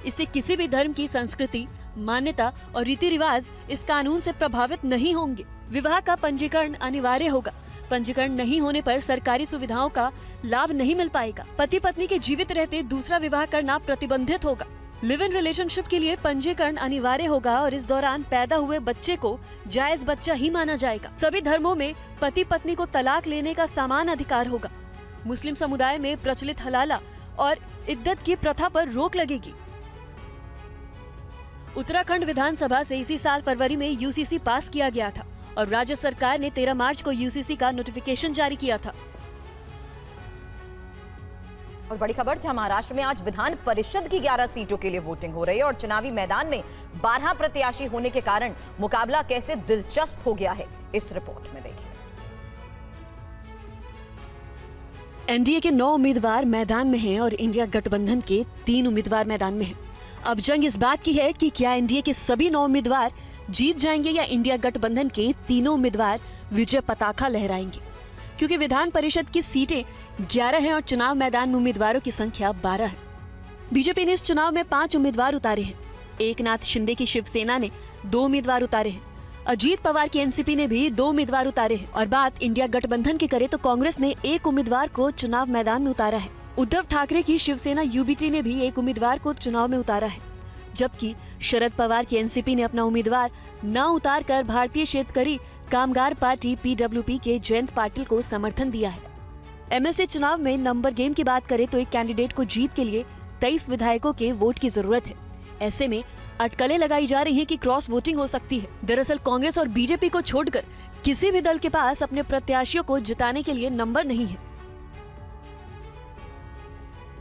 इससे किसी भी धर्म की संस्कृति, मान्यता और रीति रिवाज इस कानून से प्रभावित नहीं होंगे। विवाह का पंजीकरण अनिवार्य होगा। पंजीकरण नहीं होने पर सरकारी सुविधाओं का लाभ नहीं मिल पाएगा। पति पत्नी के जीवित रहते दूसरा विवाह करना प्रतिबंधित होगा। लिव इन रिलेशनशिप के लिए पंजीकरण अनिवार्य होगा और इस दौरान पैदा हुए बच्चे को जायज बच्चा ही माना जाएगा। सभी धर्मों में पति पत्नी को तलाक लेने का समान अधिकार होगा। मुस्लिम समुदाय में प्रचलित हलाला और इद्दत की प्रथा पर रोक लगेगी। उत्तराखंड विधानसभा से इसी साल फरवरी में यूसीसी पास किया गया था और राज्य सरकार ने 13 मार्च को यूसीसी का नोटिफिकेशन जारी किया था। और बड़ी खबर, जहां महाराष्ट्र में आज विधान परिषद की 11 सीटों के लिए वोटिंग हो रही है और चुनावी मैदान में 12 प्रत्याशी होने के कारण मुकाबला कैसे दिलचस्प हो गया है, इस रिपोर्ट में देखिए। एनडीए के 9 उम्मीदवार मैदान में हैं और इंडिया गठबंधन के 3 उम्मीदवार मैदान में हैं। अब जंग इस बात की है कि क्या एनडीए के सभी 9 उम्मीदवार जीत जाएंगे या इंडिया गठबंधन के तीनों उम्मीदवार विजय पताका लहराएंगे, क्योंकि विधान परिषद की सीटें 11 हैं और चुनाव मैदान में उम्मीदवारों की संख्या 12 है। बीजेपी ने इस चुनाव में 5 उम्मीदवार उतारे हैं। एकनाथ शिंदे की शिवसेना ने 2 उम्मीदवार उतारे हैं। अजीत पवार की एनसीपी ने भी 2 उम्मीदवार उतारे हैं। और बात इंडिया गठबंधन की करें तो कांग्रेस ने 1 उम्मीदवार को चुनाव मैदान में उतारा है। उद्धव ठाकरे की शिवसेना यूबीटी ने भी 1 उम्मीदवार को चुनाव में उतारा है, जबकि शरद पवार की एनसीपी ने अपना उम्मीदवार न उतारकर भारतीय शेतकरी कामगार पार्टी पीडब्ल्यूपी के जयंत पाटिल को समर्थन दिया है। एमएलसी चुनाव में नंबर गेम की बात करें तो एक कैंडिडेट को जीत के लिए 23 विधायकों के वोट की जरूरत है। ऐसे में अटकलें लगाई जा रही हैं कि क्रॉस वोटिंग हो सकती है। दरअसल कांग्रेस और बीजेपी को छोड़कर किसी भी दल के पास अपने प्रत्याशियों को जिताने के लिए नंबर नहीं है।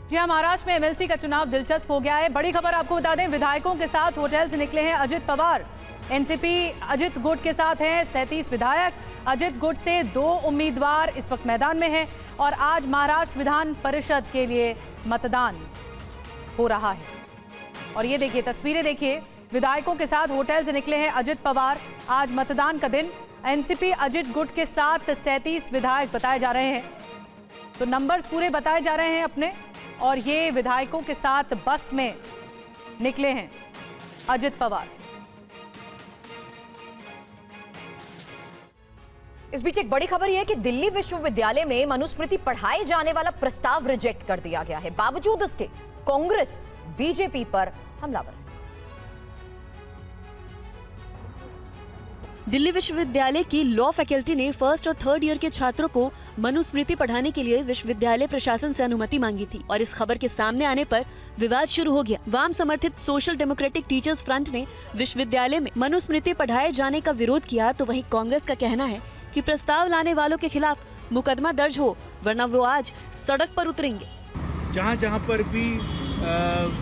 जी हाँ, महाराष्ट्र में एमएलसी का चुनाव दिलचस्प हो गया है। बड़ी खबर आपको बता दें, विधायकों के साथ होटल से निकले हैं अजित पवार। एनसीपी अजित गुट के साथ हैं 37 विधायक। अजित गुट से 2 उम्मीदवार इस वक्त मैदान में हैं और आज महाराष्ट्र विधान परिषद के लिए मतदान हो रहा है। और ये देखिए, तस्वीरें देखिए, विधायकों के साथ होटल से निकले हैं अजित पवार। आज मतदान का दिन। एनसीपी अजित गुट के साथ 37 विधायक बताए जा रहे हैं, तो नंबर्स पूरे बताए जा रहे हैं अपने। और ये विधायकों के साथ बस में निकले हैं अजित पवार। इस बीच एक बड़ी खबर यह है कि दिल्ली विश्वविद्यालय में मनुस्मृति पढ़ाए जाने वाला प्रस्ताव रिजेक्ट कर दिया गया है। बावजूद इसके कांग्रेस बीजेपी पर हमलावर है। दिल्ली विश्वविद्यालय की लॉ फैकल्टी ने फर्स्ट और थर्ड ईयर के छात्रों को मनुस्मृति पढ़ाने के लिए विश्वविद्यालय प्रशासन से अनुमति मांगी थी और इस खबर के सामने आने पर विवाद शुरू हो गया। वाम समर्थित सोशल डेमोक्रेटिक टीचर्स फ्रंट ने विश्वविद्यालय में मनुस्मृति पढ़ाए जाने का विरोध किया, तो वहीं कांग्रेस का कहना है कि प्रस्ताव लाने वालों के खिलाफ मुकदमा दर्ज हो, वरना वो आज सड़क पर उतरेंगे। जहाँ जहाँ पर भी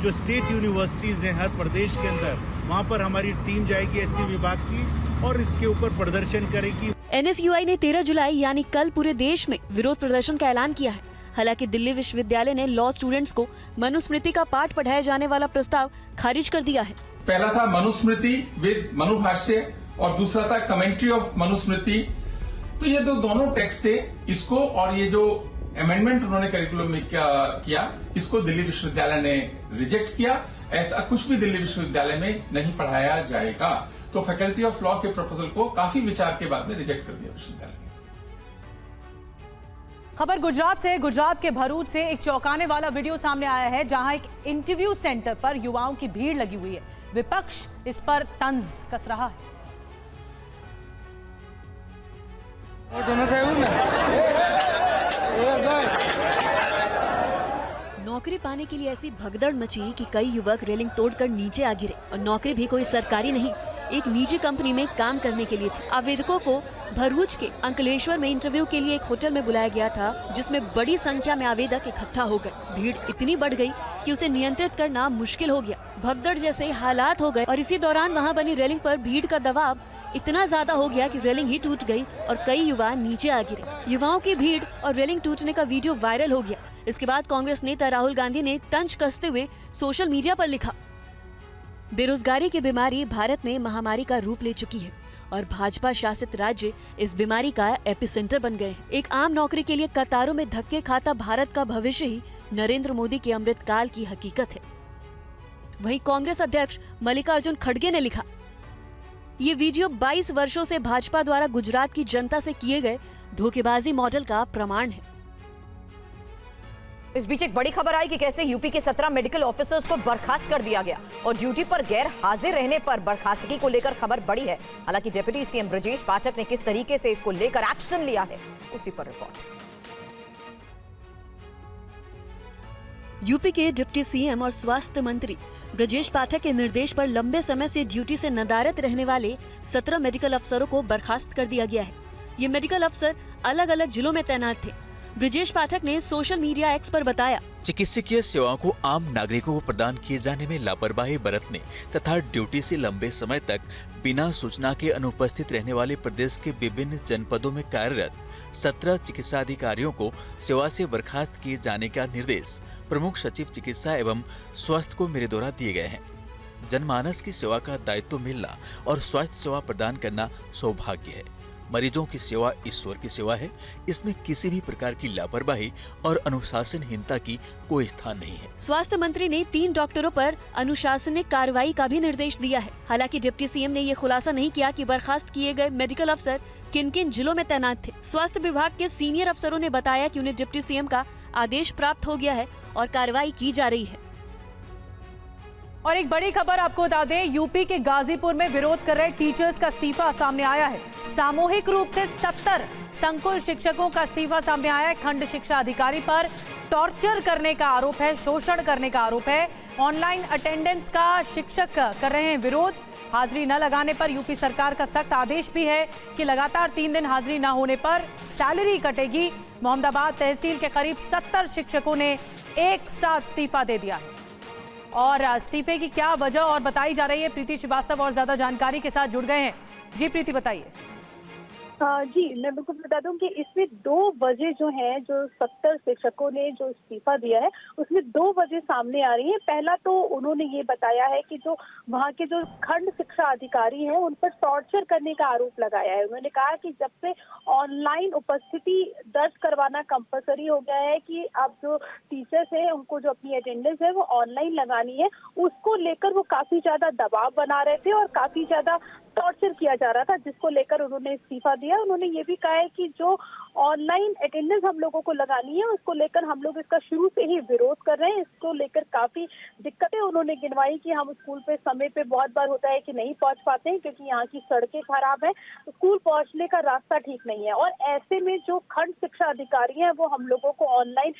जो स्टेट यूनिवर्सिटीज हैं हर प्रदेश के अंदर, वहाँ पर हमारी टीम जाएगी एससी विभाग की और इसके ऊपर प्रदर्शन करेगी। NSUI ने 13 जुलाई यानी कल पूरे देश में विरोध प्रदर्शन का ऐलान किया है। हालांकि दिल्ली विश्वविद्यालय ने लॉ स्टूडेंट्स को मनुस्मृति का पाठ पढ़ाए जाने वाला प्रस्ताव खारिज कर दिया है। पहला था मनुस्मृति विद मनुभाष्य और दूसरा था कमेंट्री ऑफ मनुस्मृति। तो ये दोनों टेक्स्ट थे, इसको और ये जो अमेंडमेंट उन्होंने करिकुलम में किया, इसको दिल्ली विश्वविद्यालय ने रिजेक्ट किया। ऐसा कुछ भी दिल्ली विश्वविद्यालय में नहीं पढ़ाया जाएगा। तो फैकल्टी ऑफ लॉ के प्रपोजल को काफी विचार के बाद में रिजेक्ट कर दिया विश्वविद्यालय ने। खबर गुजरात से। गुजरात के भरूच से एक चौंकाने वाला वीडियो सामने आया है, जहां एक इंटरव्यू सेंटर पर युवाओं की भीड़ लगी हुई है। विपक्ष इस पर तंज कस रहा है। नौकरी पाने के लिए ऐसी भगदड़ मची कि कई युवक रेलिंग तोड़कर नीचे आ गिरे और नौकरी भी कोई सरकारी नहीं, एक निजी कंपनी में काम करने के लिए थी। आवेदकों को भरूच के अंकलेश्वर में इंटरव्यू के लिए एक होटल में बुलाया गया था, जिसमें बड़ी संख्या में आवेदक इकट्ठा हो गए। भीड़ इतनी बढ़ गई कि उसे नियंत्रित करना मुश्किल हो गया। भगदड़ जैसे हालात हो गए और इसी दौरान वहां बनी रेलिंग पर भीड़ का दबाव इतना ज्यादा हो गया कि रेलिंग ही टूट गई और कई युवा नीचे आ गिरे। युवाओं की भीड़ और रेलिंग टूटने का वीडियो वायरल हो गया। इसके बाद कांग्रेस नेता राहुल गांधी ने तंज कसते हुए सोशल मीडिया पर लिखा, बेरोजगारी की बीमारी भारत में महामारी का रूप ले चुकी है और भाजपा शासित राज्य इस बीमारी का एपिसेंटर बन गए हैं। एक आम नौकरी के लिए कतारों में धक्के खाता भारत का भविष्य ही नरेंद्र मोदी के अमृतकाल की हकीकत है। वहीं कांग्रेस अध्यक्ष मल्लिकार्जुन खड़गे ने लिखा, ये वीडियो 22 वर्षों से भाजपा द्वारा गुजरात की जनता से किए गए धोखेबाजी मॉडल का प्रमाण है। इस बीच एक बड़ी खबर आई कि कैसे यूपी के 17 मेडिकल ऑफिसर्स को बर्खास्त कर दिया गया और ड्यूटी पर गैर हाजिर रहने पर बर्खास्तगी को लेकर खबर बड़ी है। हालांकि डिप्टी सीएम ब्रजेश पाठक ने किस तरीके से इसको लेकर एक्शन लिया है, उसी पर रिपोर्ट। यूपी के डिप्टी सीएम और स्वास्थ्य मंत्री ब्रजेश पाठक के निर्देश पर लंबे समय से ड्यूटी से नदारद रहने वाले 17 मेडिकल अफसरों को बर्खास्त कर दिया गया है। ये मेडिकल अफसर अलग अलग जिलों में तैनात थे। ब्रजेश पाठक ने सोशल मीडिया एक्स पर बताया, चिकित्सकीय सेवाओं को आम नागरिकों को प्रदान किए जाने में लापरवाही बरतने तथा ड्यूटी से लंबे समय तक बिना सूचना के अनुपस्थित रहने वाले प्रदेश के विभिन्न जनपदों में कार्यरत 17 चिकित्सा अधिकारियों को सेवा से बर्खास्त किए जाने का निर्देश प्रमुख सचिव चिकित्सा एवं स्वास्थ्य को मेरे द्वारा दिए गए हैं। जनमानस की सेवा का दायित्व मिलना और स्वास्थ्य सेवा प्रदान करना सौभाग्य है। मरीजों की सेवा ईश्वर की सेवा है। इसमें किसी भी प्रकार की लापरवाही और अनुशासनहीनता की कोई स्थान नहीं है। स्वास्थ्य मंत्री ने 3 डॉक्टरों पर अनुशासनिक कार्रवाई का भी निर्देश दिया है। हालांकि डिप्टी सीएम ने ये खुलासा नहीं किया कि बर्खास्त किए गए मेडिकल अफसर किन किन जिलों में तैनात थे। स्वास्थ्य विभाग के सीनियर अफसरों ने बताया कि उन्हें डिप्टी सीएम का आदेश प्राप्त हो गया है और कार्रवाई की जा रही है। और एक बड़ी खबर आपको बता दें, यूपी के गाजीपुर में विरोध कर रहे टीचर्स का इस्तीफा सामने आया है। सामूहिक रूप से 70 संकुल शिक्षकों का इस्तीफा सामने आया है। खंड शिक्षा अधिकारी पर टॉर्चर करने का आरोप है, शोषण करने का आरोप है। ऑनलाइन अटेंडेंस का शिक्षक कर रहे हैं विरोध। हाजिरी न लगाने पर यूपी सरकार का सख्त आदेश भी है कि लगातार 3 दिन हाजिरी न होने पर सैलरी कटेगी। मोहम्मदाबाद तहसील के करीब 70 शिक्षकों ने एक साथ इस्तीफा दे दिया है। और इस्तीफे की क्या वजह और बताई जा रही है, प्रीति श्रीवास्तव और ज्यादा जानकारी के साथ जुड़ गए हैं। जी प्रीति, बताइए। जी मैं बिल्कुल बता दूं कि इसमें 2 वजह जो हैं, जो 70 शिक्षकों ने जो इस्तीफा दिया है उसमें 2 वजह सामने आ रही हैं। पहला तो उन्होंने ये बताया है कि जो वहाँ के जो खंड शिक्षा अधिकारी हैं उन पर टॉर्चर करने का आरोप लगाया है। उन्होंने कहा कि जब से ऑनलाइन उपस्थिति दर्ज करवाना कंपलसरी हो गया है कि अब जो टीचर्स हैं उनको जो अपनी अटेंडेंस है वो ऑनलाइन लगानी है, उसको लेकर वो काफी ज्यादा दबाव बना रहे थे और काफी ज्यादा टॉर्चर किया जा रहा था, जिसको लेकर उन्होंने इस्तीफा दिया। उन्होंने ये भी कहा है कि जो ऑनलाइन अटेंडेंस हम लोगों को लगानी है उसको लेकर हम लोग इसका शुरू से ही विरोध कर रहे हैं। इसको लेकर काफी दिक्कतें उन्होंने गिनवाई कि हम स्कूल पे समय पे बहुत बार होता है कि नहीं पहुंच पाते हैं क्योंकि यहाँ की सड़कें खराब है, स्कूल पहुंचने का रास्ता ठीक नहीं है। और ऐसे में जो खंड शिक्षा अधिकारी हैं वो हम लोगों को ऑनलाइन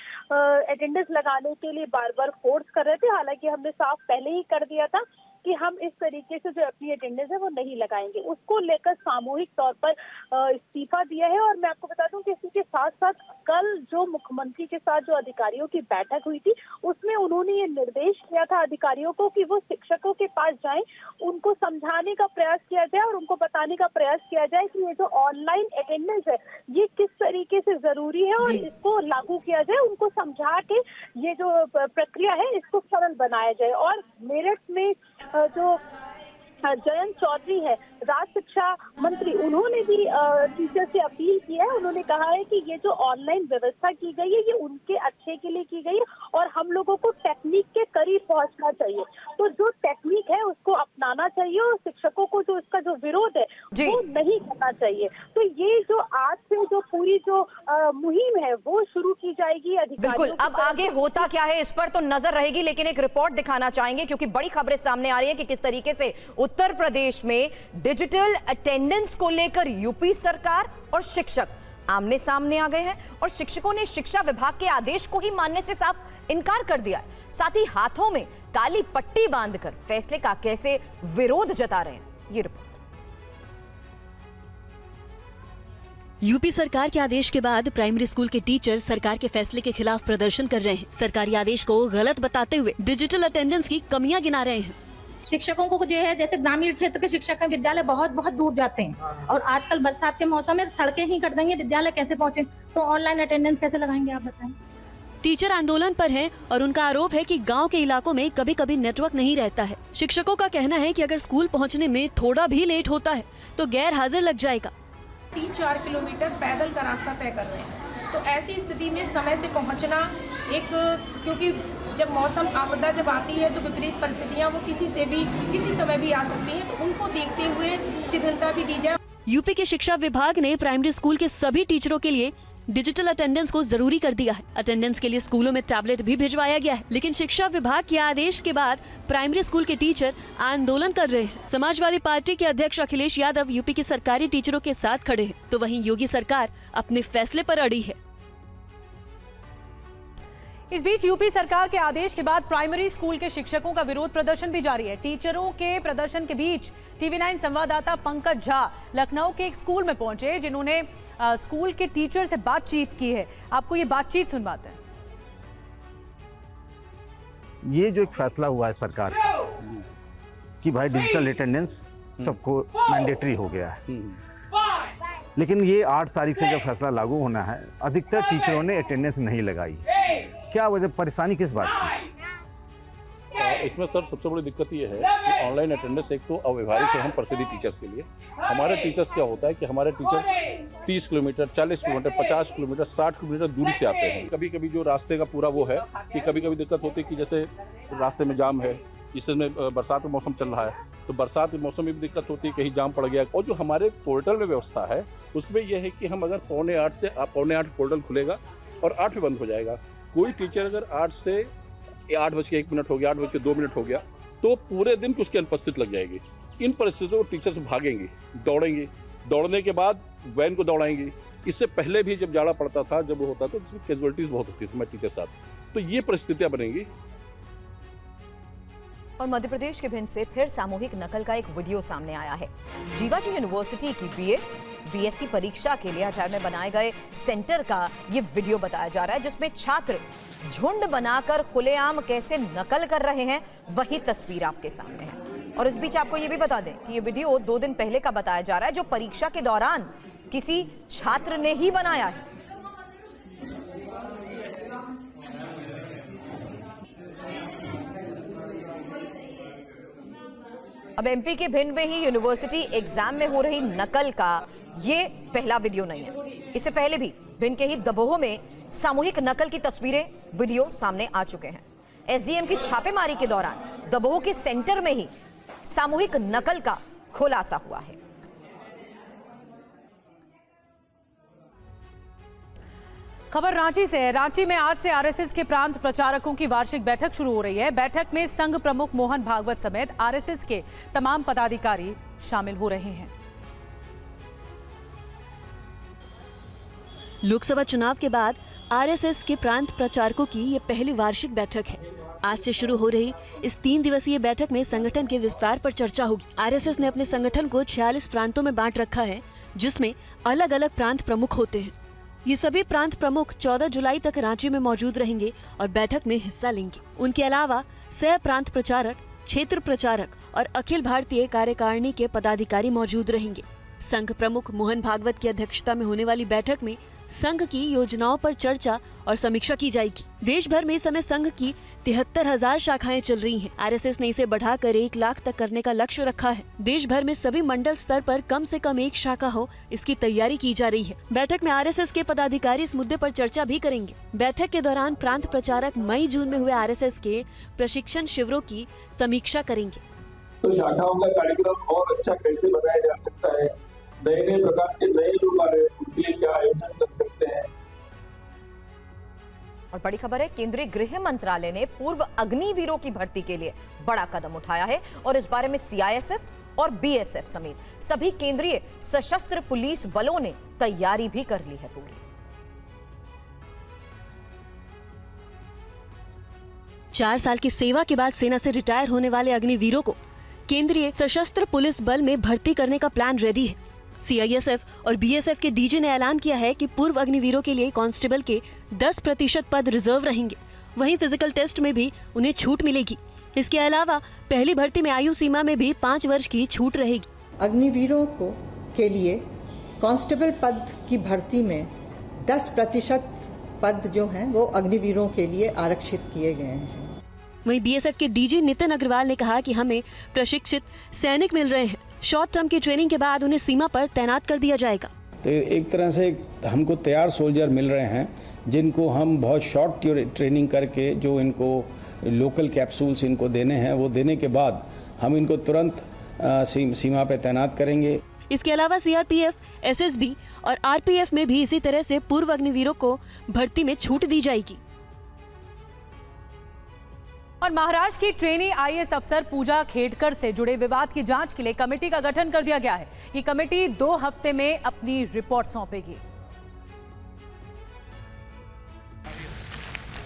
अटेंडेंस लगाने के लिए बार बार फोर्स कर रहे थे। हालांकि हमने साफ पहले ही कर दिया था कि हम इस तरीके से जो अपनी अटेंडेंस है वो नहीं लगाएंगे। उसको लेकर सामूहिक तौर पर इस्तीफा दिया है। और मैं आपको बता दूं कि इसी के साथ साथ कल जो मुख्यमंत्री के साथ जो अधिकारियों की बैठक हुई थी उसमें उन्होंने ये निर्देश किया था अधिकारियों को कि वो शिक्षकों के पास जाएं, उनको समझाने का प्रयास किया जाए और उनको बताने का प्रयास किया जाए कि ये जो ऑनलाइन अटेंडेंस है ये किस तरीके से जरूरी है और इसको लागू किया जाए। उनको समझा के ये जो प्रक्रिया है इसको सरल बनाया जाए। और मेरठ में जो जयंत चौधरी है राज्य शिक्षा मंत्री, उन्होंने भी टीचर से अपील की है। उन्होंने कहा है कि ये जो ऑनलाइन व्यवस्था की गई है ये उनके अच्छे के लिए की गई है और हम लोगों को टेक्निक के करीब पहुंचना चाहिए। तो जो टेक्निक है उसको अपनाना चाहिए और शिक्षकों को जो इसका जो विरोध है वो नहीं करना चाहिए। तो ये जो आज से जो पूरी जो मुहिम है वो शुरू की जाएगी अधिकारियों। बिल्कुल, अब आगे होता क्या है इस पर तो नजर रहेगी, लेकिन एक रिपोर्ट दिखाना चाहेंगे क्योंकि बड़ी खबरें सामने आ रही है कि किस तरीके से उत्तर प्रदेश में डिजिटल अटेंडेंस को लेकर यूपी सरकार और शिक्षक आमने सामने आ गए हैं और शिक्षकों ने शिक्षा विभाग के आदेश को ही मानने से साफ इनकार कर दिया है। साथ ही हाथों में काली पट्टी बांधकर फैसले का कैसे विरोध जता रहे हैं, ये रिपोर्ट। यूपी सरकार के आदेश के बाद प्राइमरी स्कूल के टीचर सरकार के फैसले के खिलाफ प्रदर्शन कर रहे हैं। सरकारी आदेश को गलत बताते हुए डिजिटल अटेंडेंस की कमियां गिना रहे हैं। शिक्षकों को जो है जैसे ग्रामीण क्षेत्र के शिक्षक हैं विद्यालय बहुत बहुत दूर जाते हैं और आजकल बरसात के मौसम में सड़कें ही कट गई हैं, विद्यालय कैसे पहुंचे, तो ऑनलाइन अटेंडेंस कैसे लगाएंगे आप बताएं। टीचर आंदोलन पर हैं और उनका आरोप है कि गांव के इलाकों में कभी कभी नेटवर्क नहीं रहता है। शिक्षकों का कहना है कि अगर स्कूल पहुंचने में थोड़ा भी लेट होता है तो गैर हाजिर लग जाएगा। 3-4 किलोमीटर पैदल का रास्ता तय कर रहे हैं, तो ऐसी स्थिति में समय से पहुंचना एक, क्योंकि जब मौसम आपदा जब आती है तो विपरीत परिस्थितियां वो किसी समय भी आ सकती हैं, तो उनको देखते हुए शिथिलता भी दी जाए। यूपी के शिक्षा विभाग ने प्राइमरी स्कूल के सभी टीचरों के लिए डिजिटल अटेंडेंस को जरूरी कर दिया है। अटेंडेंस के लिए स्कूलों में टैबलेट भी भिजवाया गया है, लेकिन शिक्षा विभाग के आदेश के बाद प्राइमरी स्कूल के टीचर आंदोलन कर रहे हैं। समाजवादी पार्टी के अध्यक्ष अखिलेश यादव यूपी के सरकारी टीचरों के साथ खड़े हैं, तो वहीं योगी सरकार अपने फैसले पर अड़ी है। इस बीच यूपी सरकार के आदेश के बाद प्राइमरी स्कूल के शिक्षकों का विरोध प्रदर्शन भी जारी है। टीचरों के प्रदर्शन के बीच TV9 संवाददाता पंकज झा लखनऊ के एक स्कूल में पहुंचे, जिन्होंने स्कूल के टीचर से बातचीत की है। आपको ये बातचीत सुनवाते हैं। ये जो एक फैसला हुआ है सरकार का कि भाई डिजिटल अटेंडेंस सबको मैंडेटरी हो गया है, लेकिन ये 8 तारीख से जब फैसला लागू होना है, अधिकतर टीचरों ने अटेंडेंस नहीं लगाई। क्या वजह, परेशानी किस बात की? इसमें सर सबसे बड़ी दिक्कत ये है कि ऑनलाइन अटेंडेंस एक तो अव्यवहारिक है हम प्रसिद्ध टीचर्स के लिए। हमारे टीचर्स क्या होता है कि हमारे teacher 30 kilometre, 40 kilometre, 50 kilometre, 60 kilometre दूरी से आते हैं। कभी कभी जो रास्ते का पूरा वो है कि कभी कभी दिक्कत होती है कि जैसे रास्ते में जाम है, जिसमें बरसात का मौसम चल रहा है, तो बरसात के मौसम में भी दिक्कत होती है, कहीं जाम पड़ गया। और जो हमारे पोर्टल में व्यवस्था है उसमें यह है कि हम अगर 7:45 से 7:45 पोर्टल खुलेगा और 8 पे बंद हो जाएगा। कोई टीचर अगर 8 से 8:01 हो गया, 8:02 हो गया, तो पूरे दिन की उसकी अनुपस्थित लग जाएगी। इन परिस्थितियों में टीचर्स भागेंगे, दौड़ेंगे, दौड़ने के बाद वैन को दौड़ाएंगे। इससे पहले भी जब जाड़ा पड़ता था, जब वो होता था, तो कैजुअलिटीज बहुत होती थी मैं टीचर साथ, तो ये परिस्थितियां बनेंगी। और मध्य प्रदेश के भिंड से फिर सामूहिक नकल का एक वीडियो सामने आया है। रीवा यूनिवर्सिटी की BA BSc परीक्षा के लिए हरियाणा में बनाए गए सेंटर का ये वीडियो बताया जा रहा है, जिसमें छात्र झुंड बनाकर खुलेआम कैसे नकल कर रहे हैं, वही तस्वीर आपके सामने है। और इस बीच आपको ये भी बता दें कि ये वीडियो 2 दिन पहले का बताया जा रहा है, जो परीक्षा के दौरान किसी छात्र ने ही बनाया है। अब MP के भिंड में ही यूनिवर्सिटी एग्जाम में हो रही नकल का ये पहला वीडियो नहीं है। इससे पहले भी भिंड के ही दबोह में सामूहिक नकल की तस्वीरें, वीडियो सामने आ चुके हैं। SDM की छापेमारी के दौरान दबोह के सेंटर में ही सामूहिक नकल का खुलासा हुआ है। खबर रांची से है। रांची में आज से आरएसएस के प्रांत प्रचारकों की वार्षिक बैठक शुरू हो रही है। बैठक में संघ प्रमुख मोहन भागवत समेत आरएसएस के तमाम पदाधिकारी शामिल हो रहे हैं। लोकसभा चुनाव के बाद आरएसएस के प्रांत प्रचारकों की ये पहली वार्षिक बैठक है। आज से शुरू हो रही इस 3 दिवसीय बैठक में संगठन के विस्तार पर चर्चा होगी। आरएसएस ने अपने संगठन को 46 प्रांतों में बांट रखा है, जिसमें अलग अलग प्रांत प्रमुख होते हैं। ये सभी प्रांत प्रमुख 14 जुलाई तक रांची में मौजूद रहेंगे और बैठक में हिस्सा लेंगे। उनके अलावा सह प्रांत प्रचारक, क्षेत्र प्रचारक और अखिल भारतीय कार्यकारिणी के पदाधिकारी मौजूद रहेंगे। संघ प्रमुख मोहन भागवत की अध्यक्षता में होने वाली बैठक में संघ की योजनाओं पर चर्चा और समीक्षा की जाएगी। देश भर में इस समय संघ की 73,000 शाखाएं चल रही हैं। आरएसएस ने इसे बढ़ाकर 1 लाख तक करने का लक्ष्य रखा है। देश भर में सभी मंडल स्तर पर कम से कम 1 शाखा हो, इसकी तैयारी की जा रही है। बैठक में आरएसएस के पदाधिकारी इस मुद्दे पर चर्चा भी करेंगे। बैठक के दौरान प्रांत प्रचारक मई जून में हुए आरएसएस के प्रशिक्षण शिविरों की समीक्षा करेंगे। तो शाखाओं का कार्यक्रम और अच्छा कैसे बनाया जा सकता है, नए प्रकार के नए लोग आ रहे हैं, उनके लिए क्या आयोजन कर सकते हैं। और बड़ी खबर है, केंद्रीय गृह मंत्रालय ने पूर्व अग्निवीरों की भर्ती के लिए बड़ा कदम उठाया है और इस बारे में सीआईएसएफ और बीएसएफ समेत सभी केंद्रीय सशस्त्र पुलिस बलों ने तैयारी भी कर ली है पूरी। चार साल की सेवा के बाद सेना से रिटायर होने वाले अग्निवीरों को केंद्रीय सशस्त्र पुलिस बल में भर्ती करने का प्लान रेडी है। सीआईएसएफ और बीएसएफ के डीजी ने ऐलान किया है कि पूर्व अग्निवीरों के लिए कांस्टेबल के 10% पद रिजर्व रहेंगे। वहीं फिजिकल टेस्ट में भी उन्हें छूट मिलेगी। इसके अलावा पहली भर्ती में आयु सीमा में भी 5 वर्ष की छूट रहेगी। अग्निवीरों को के लिए कांस्टेबल पद की भर्ती में 10% पद जो हैं वो अग्निवीरों के लिए आरक्षित किए गए हैं। वहीं बीएसएफ के डीजी नितिन अग्रवाल ने कहा कि हमें प्रशिक्षित सैनिक मिल रहे हैं। शॉर्ट टर्म की ट्रेनिंग के बाद उन्हें सीमा पर तैनात कर दिया जाएगा। तो एक तरह से हमको तैयार सोल्जर मिल रहे हैं, जिनको हम बहुत शॉर्ट ट्रेनिंग करके जो इनको लोकल कैप्सूल्स इनको देने हैं, वो देने के बाद हम इनको तुरंत सीमा पे तैनात करेंगे। इसके अलावा सीआरपीएफ, एसएसबी और आरपीएफ में भी इसी तरह से पूर्व अग्निवीरों को भर्ती में छूट दी जाएगी। और महाराष्ट्र की ट्रेनी आईएएस अफसर पूजा खेडकर से जुड़े विवाद की जांच के लिए कमेटी का गठन कर दिया गया है। ये कमेटी 2 हफ्ते में अपनी रिपोर्ट सौंपेगी।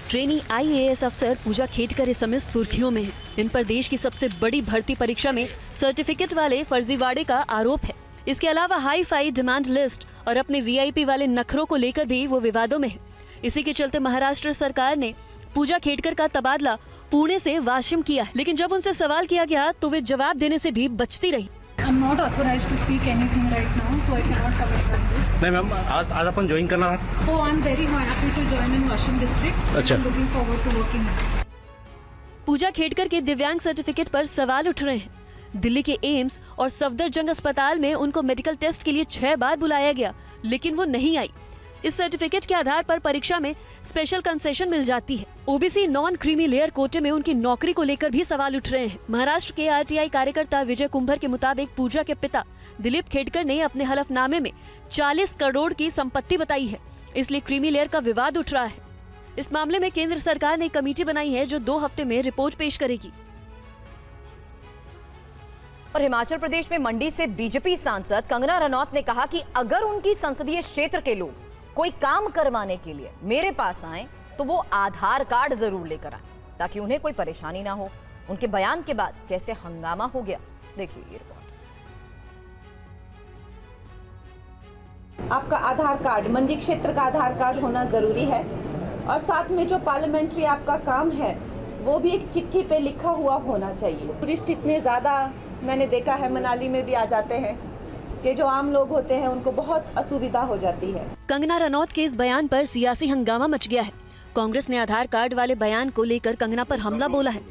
ट्रेनी आईएएस अफसर पूजा खेडकर इस समय सुर्खियों में है। इन पर देश की सबसे बड़ी भर्ती परीक्षा में सर्टिफिकेट वाले फर्जीवाड़े का आरोप है। इसके अलावा हाई फाई डिमांड लिस्ट और अपने वीआईपी वाले नखरों को लेकर भी वो विवादों में है। इसी के चलते महाराष्ट्र सरकार ने पूजा खेडकर का तबादला पुणे से वाशिम किया, लेकिन जब उनसे सवाल किया गया तो वे जवाब देने से भी बचती रही। नहीं मैम, आज अपन ज्वाइन करना है। Oh, I'm very happy to join in Washim district. अच्छा। I'm looking forward to working here. पूजा खेडकर के दिव्यांग सर्टिफिकेट पर सवाल उठ रहे हैं। दिल्ली के एम्स और सफदरजंग अस्पताल में उनको मेडिकल टेस्ट के लिए 6 बार बुलाया गया, लेकिन वो नहीं आई। इस सर्टिफिकेट के आधार पर परीक्षा में स्पेशल कंसेशन मिल जाती है। ओबीसी नॉन क्रीमी लेयर कोटे में उनकी नौकरी को लेकर भी सवाल उठ रहे हैं। महाराष्ट्र के आरटीआई कार्यकर्ता विजय कुंभर के मुताबिक पूजा के पिता दिलीप खेडकर ने अपने हलफनामे में 40 करोड़ की संपत्ति बताई है, इसलिए क्रीमी लेयर का विवाद उठ रहा है। इस मामले में केंद्र सरकार ने एक कमेटी बनाई है जो 2 हफ्ते में रिपोर्ट पेश करेगी। और हिमाचल प्रदेश में मंडी से बीजेपी सांसद कंगना रनौत ने कहा कि अगर उनकी संसदीय क्षेत्र के लोग कोई काम करवाने के लिए मेरे पास आए तो वो आधार कार्ड जरूर लेकर आए, ताकि उन्हें कोई परेशानी ना हो। उनके बयान के बाद कैसे हंगामा हो गया, देखिए ये रिपोर्ट। आपका आधार कार्ड, मंडी क्षेत्र का आधार कार्ड होना जरूरी है, और साथ में जो पार्लियामेंट्री आपका काम है वो भी एक चिट्ठी पे लिखा हुआ होना चाहिए। टूरिस्ट इतने ज़्यादा मैंने देखा है मनाली में भी आ जाते हैं कि जो आम लोग होते हैं उनको बहुत असुविधा हो जाती है। कंगना रनौत के इस बयान पर सियासी हंगामा मच गया है। कांग्रेस ने आधार कार्ड वाले बयान को लेकर कंगना पर हमला बोला है।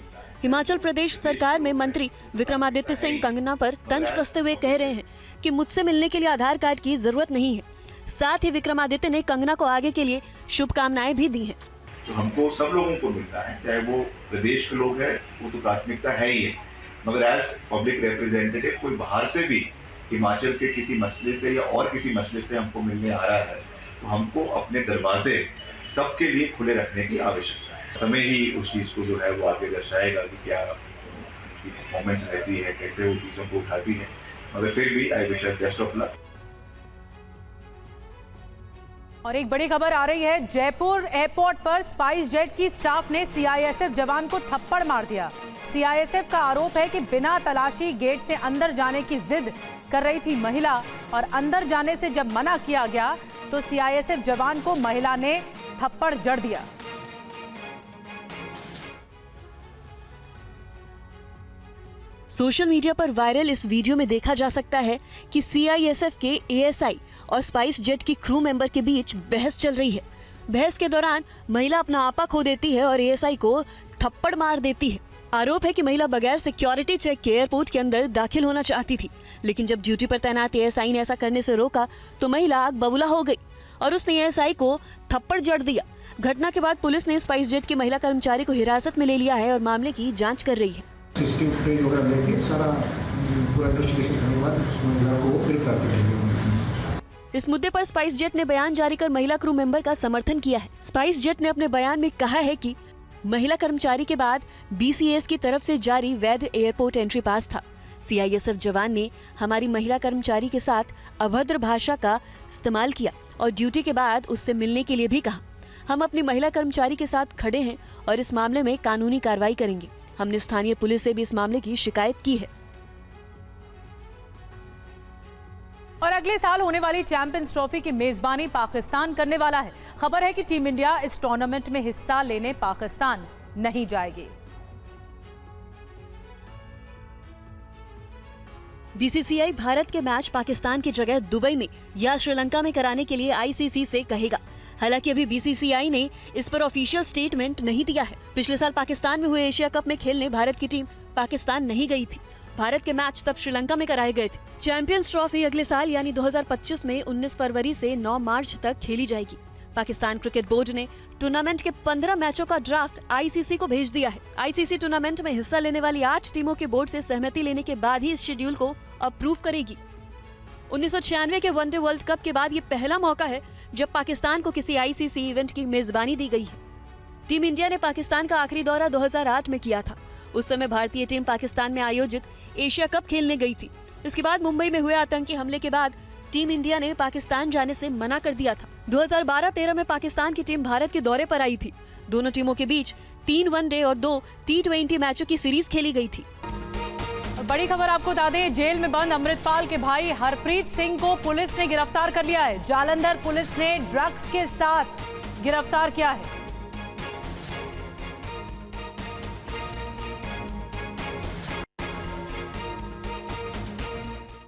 हिमाचल प्रदेश सरकार में मंत्री विक्रमादित्य सिंह कंगना पर तंज कसते हुए कह रहे हैं कि मुझसे मिलने के लिए आधार कार्ड की जरूरत नहीं है। साथ ही विक्रमादित्य ने कंगना को आगे के लिए शुभकामनाएं भी दी हैं। तो हमको सब लोगों को मिलना है, चाहे वो प्रदेश के लोग हैं, वो तो प्राथमिकता है ही है, मगर एज पब्लिक रिप्रेजेंटेटिव कोई बाहर से भी हिमाचल के किसी मसले से या और किसी मसले से हमको मिलने आ रहा है तो हमको अपने दरवाजे सबके लिए खुले रखने की आवश्यकता है। समय ही उस चीज़ को जो है वो आगे दर्शाएगा कि क्या परफॉर्मेंस रहती है, कैसे वो चीज़ों को उठाती है, मगर फिर भी I wish her best of luck. और एक बड़ी खबर आ रही है, जयपुर एयरपोर्ट पर स्पाइस जेट की स्टाफ ने सीआईएसएफ जवान को थप्पड़ मार दिया। सीआईएसएफ का आरोप है कि बिना तलाशी गेट से अंदर जाने की जिद कर रही थी महिला, और अंदर जाने से जब मना किया गया तो सीआईएसएफ जवान को महिला ने थप्पड़ जड़ दिया। सोशल मीडिया पर वायरल इस वीडियो में देखा जा सकता है कि सीआईएसएफ के एएसआई और स्पाइस जेट की क्रू मेंबर के बीच बहस चल रही है। बहस के दौरान महिला अपना आपा खो देती है और एएसआई को थप्पड़ मार देती है। आरोप है कि महिला बगैर सिक्योरिटी चेक के एयरपोर्ट के अंदर दाखिल होना चाहती थी, लेकिन जब ड्यूटी पर तैनात एएसआई ने ऐसा करने से रोका तो महिला आग बबूला हो गई और उसने एएसआई को थप्पड़ जड़ दिया। घटना के बाद पुलिस ने स्पाइस जेट की महिला कर्मचारी को हिरासत में ले लिया है और मामले की जाँच कर रही है। सीसीटीवी फुटेज वगैरह लेके सारा पूरा इन्वेस्टिगेशन करने के बाद उस महिला को गिरफ्तार कर लिया गया। इस मुद्दे पर स्पाइस जेट ने बयान जारी कर महिला क्रू मेंबर का समर्थन किया है। स्पाइस जेट ने अपने बयान में कहा है कि महिला कर्मचारी के बाद बीसीएस की तरफ से जारी वैध एयरपोर्ट एंट्री पास था। सीआईएसएफ जवान ने हमारी महिला कर्मचारी के साथ अभद्र भाषा का इस्तेमाल किया और ड्यूटी के बाद उससे मिलने के लिए भी कहा। हम अपनी महिला कर्मचारी के साथ खड़े हैं और इस मामले में कानूनी कार्रवाई करेंगे। हमने स्थानीय पुलिस से भी इस मामले की शिकायत की है। और अगले साल होने वाली चैंपियंस ट्रॉफी की मेजबानी पाकिस्तान करने वाला है। खबर है कि टीम इंडिया इस टूर्नामेंट में हिस्सा लेने पाकिस्तान नहीं जाएगी। बीसीसीआई भारत के मैच पाकिस्तान की जगह दुबई में या श्रीलंका में कराने के लिए आईसीसी से कहेगा। हालांकि अभी बीसीसीआई ने इस पर ऑफिशियल स्टेटमेंट नहीं दिया है। पिछले साल पाकिस्तान में हुए एशिया कप में खेलने भारत की टीम पाकिस्तान नहीं गई थी। भारत के मैच तब श्रीलंका में कराए गए थे। चैंपियंस ट्रॉफी अगले साल यानी 2025 में 19 फरवरी से 9 मार्च तक खेली जाएगी। पाकिस्तान क्रिकेट बोर्ड ने टूर्नामेंट के 15 मैचों का ड्राफ्ट आईसीसी को भेज दिया है। आईसीसी टूर्नामेंट में हिस्सा लेने वाली 8 टीमों के बोर्ड से सहमति लेने के बाद ही इस शेड्यूल को अप्रूव करेगी। 1996 के वनडे वर्ल्ड कप के बाद ये पहला मौका है जब पाकिस्तान को किसी आईसीसी इवेंट की मेजबानी दी गई है। टीम इंडिया ने पाकिस्तान का आखिरी दौरा 2008 में किया था। उस समय भारतीय टीम पाकिस्तान में आयोजित एशिया कप खेलने गई थी। इसके बाद मुंबई में हुए आतंकी हमले के बाद टीम इंडिया ने पाकिस्तान जाने से मना कर दिया था। 2012-13 में पाकिस्तान की टीम भारत के दौरे पर आई थी। दोनों टीमों के बीच 3 वनडे और 2 T20 मैचों की सीरीज खेली गई थी। बड़ी खबर आपको बता दें, जेल में बंद अमृतपाल के भाई हरप्रीत सिंह को पुलिस ने गिरफ्तार कर लिया है। जालंधर पुलिस ने ड्रग्स के साथ गिरफ्तार किया है।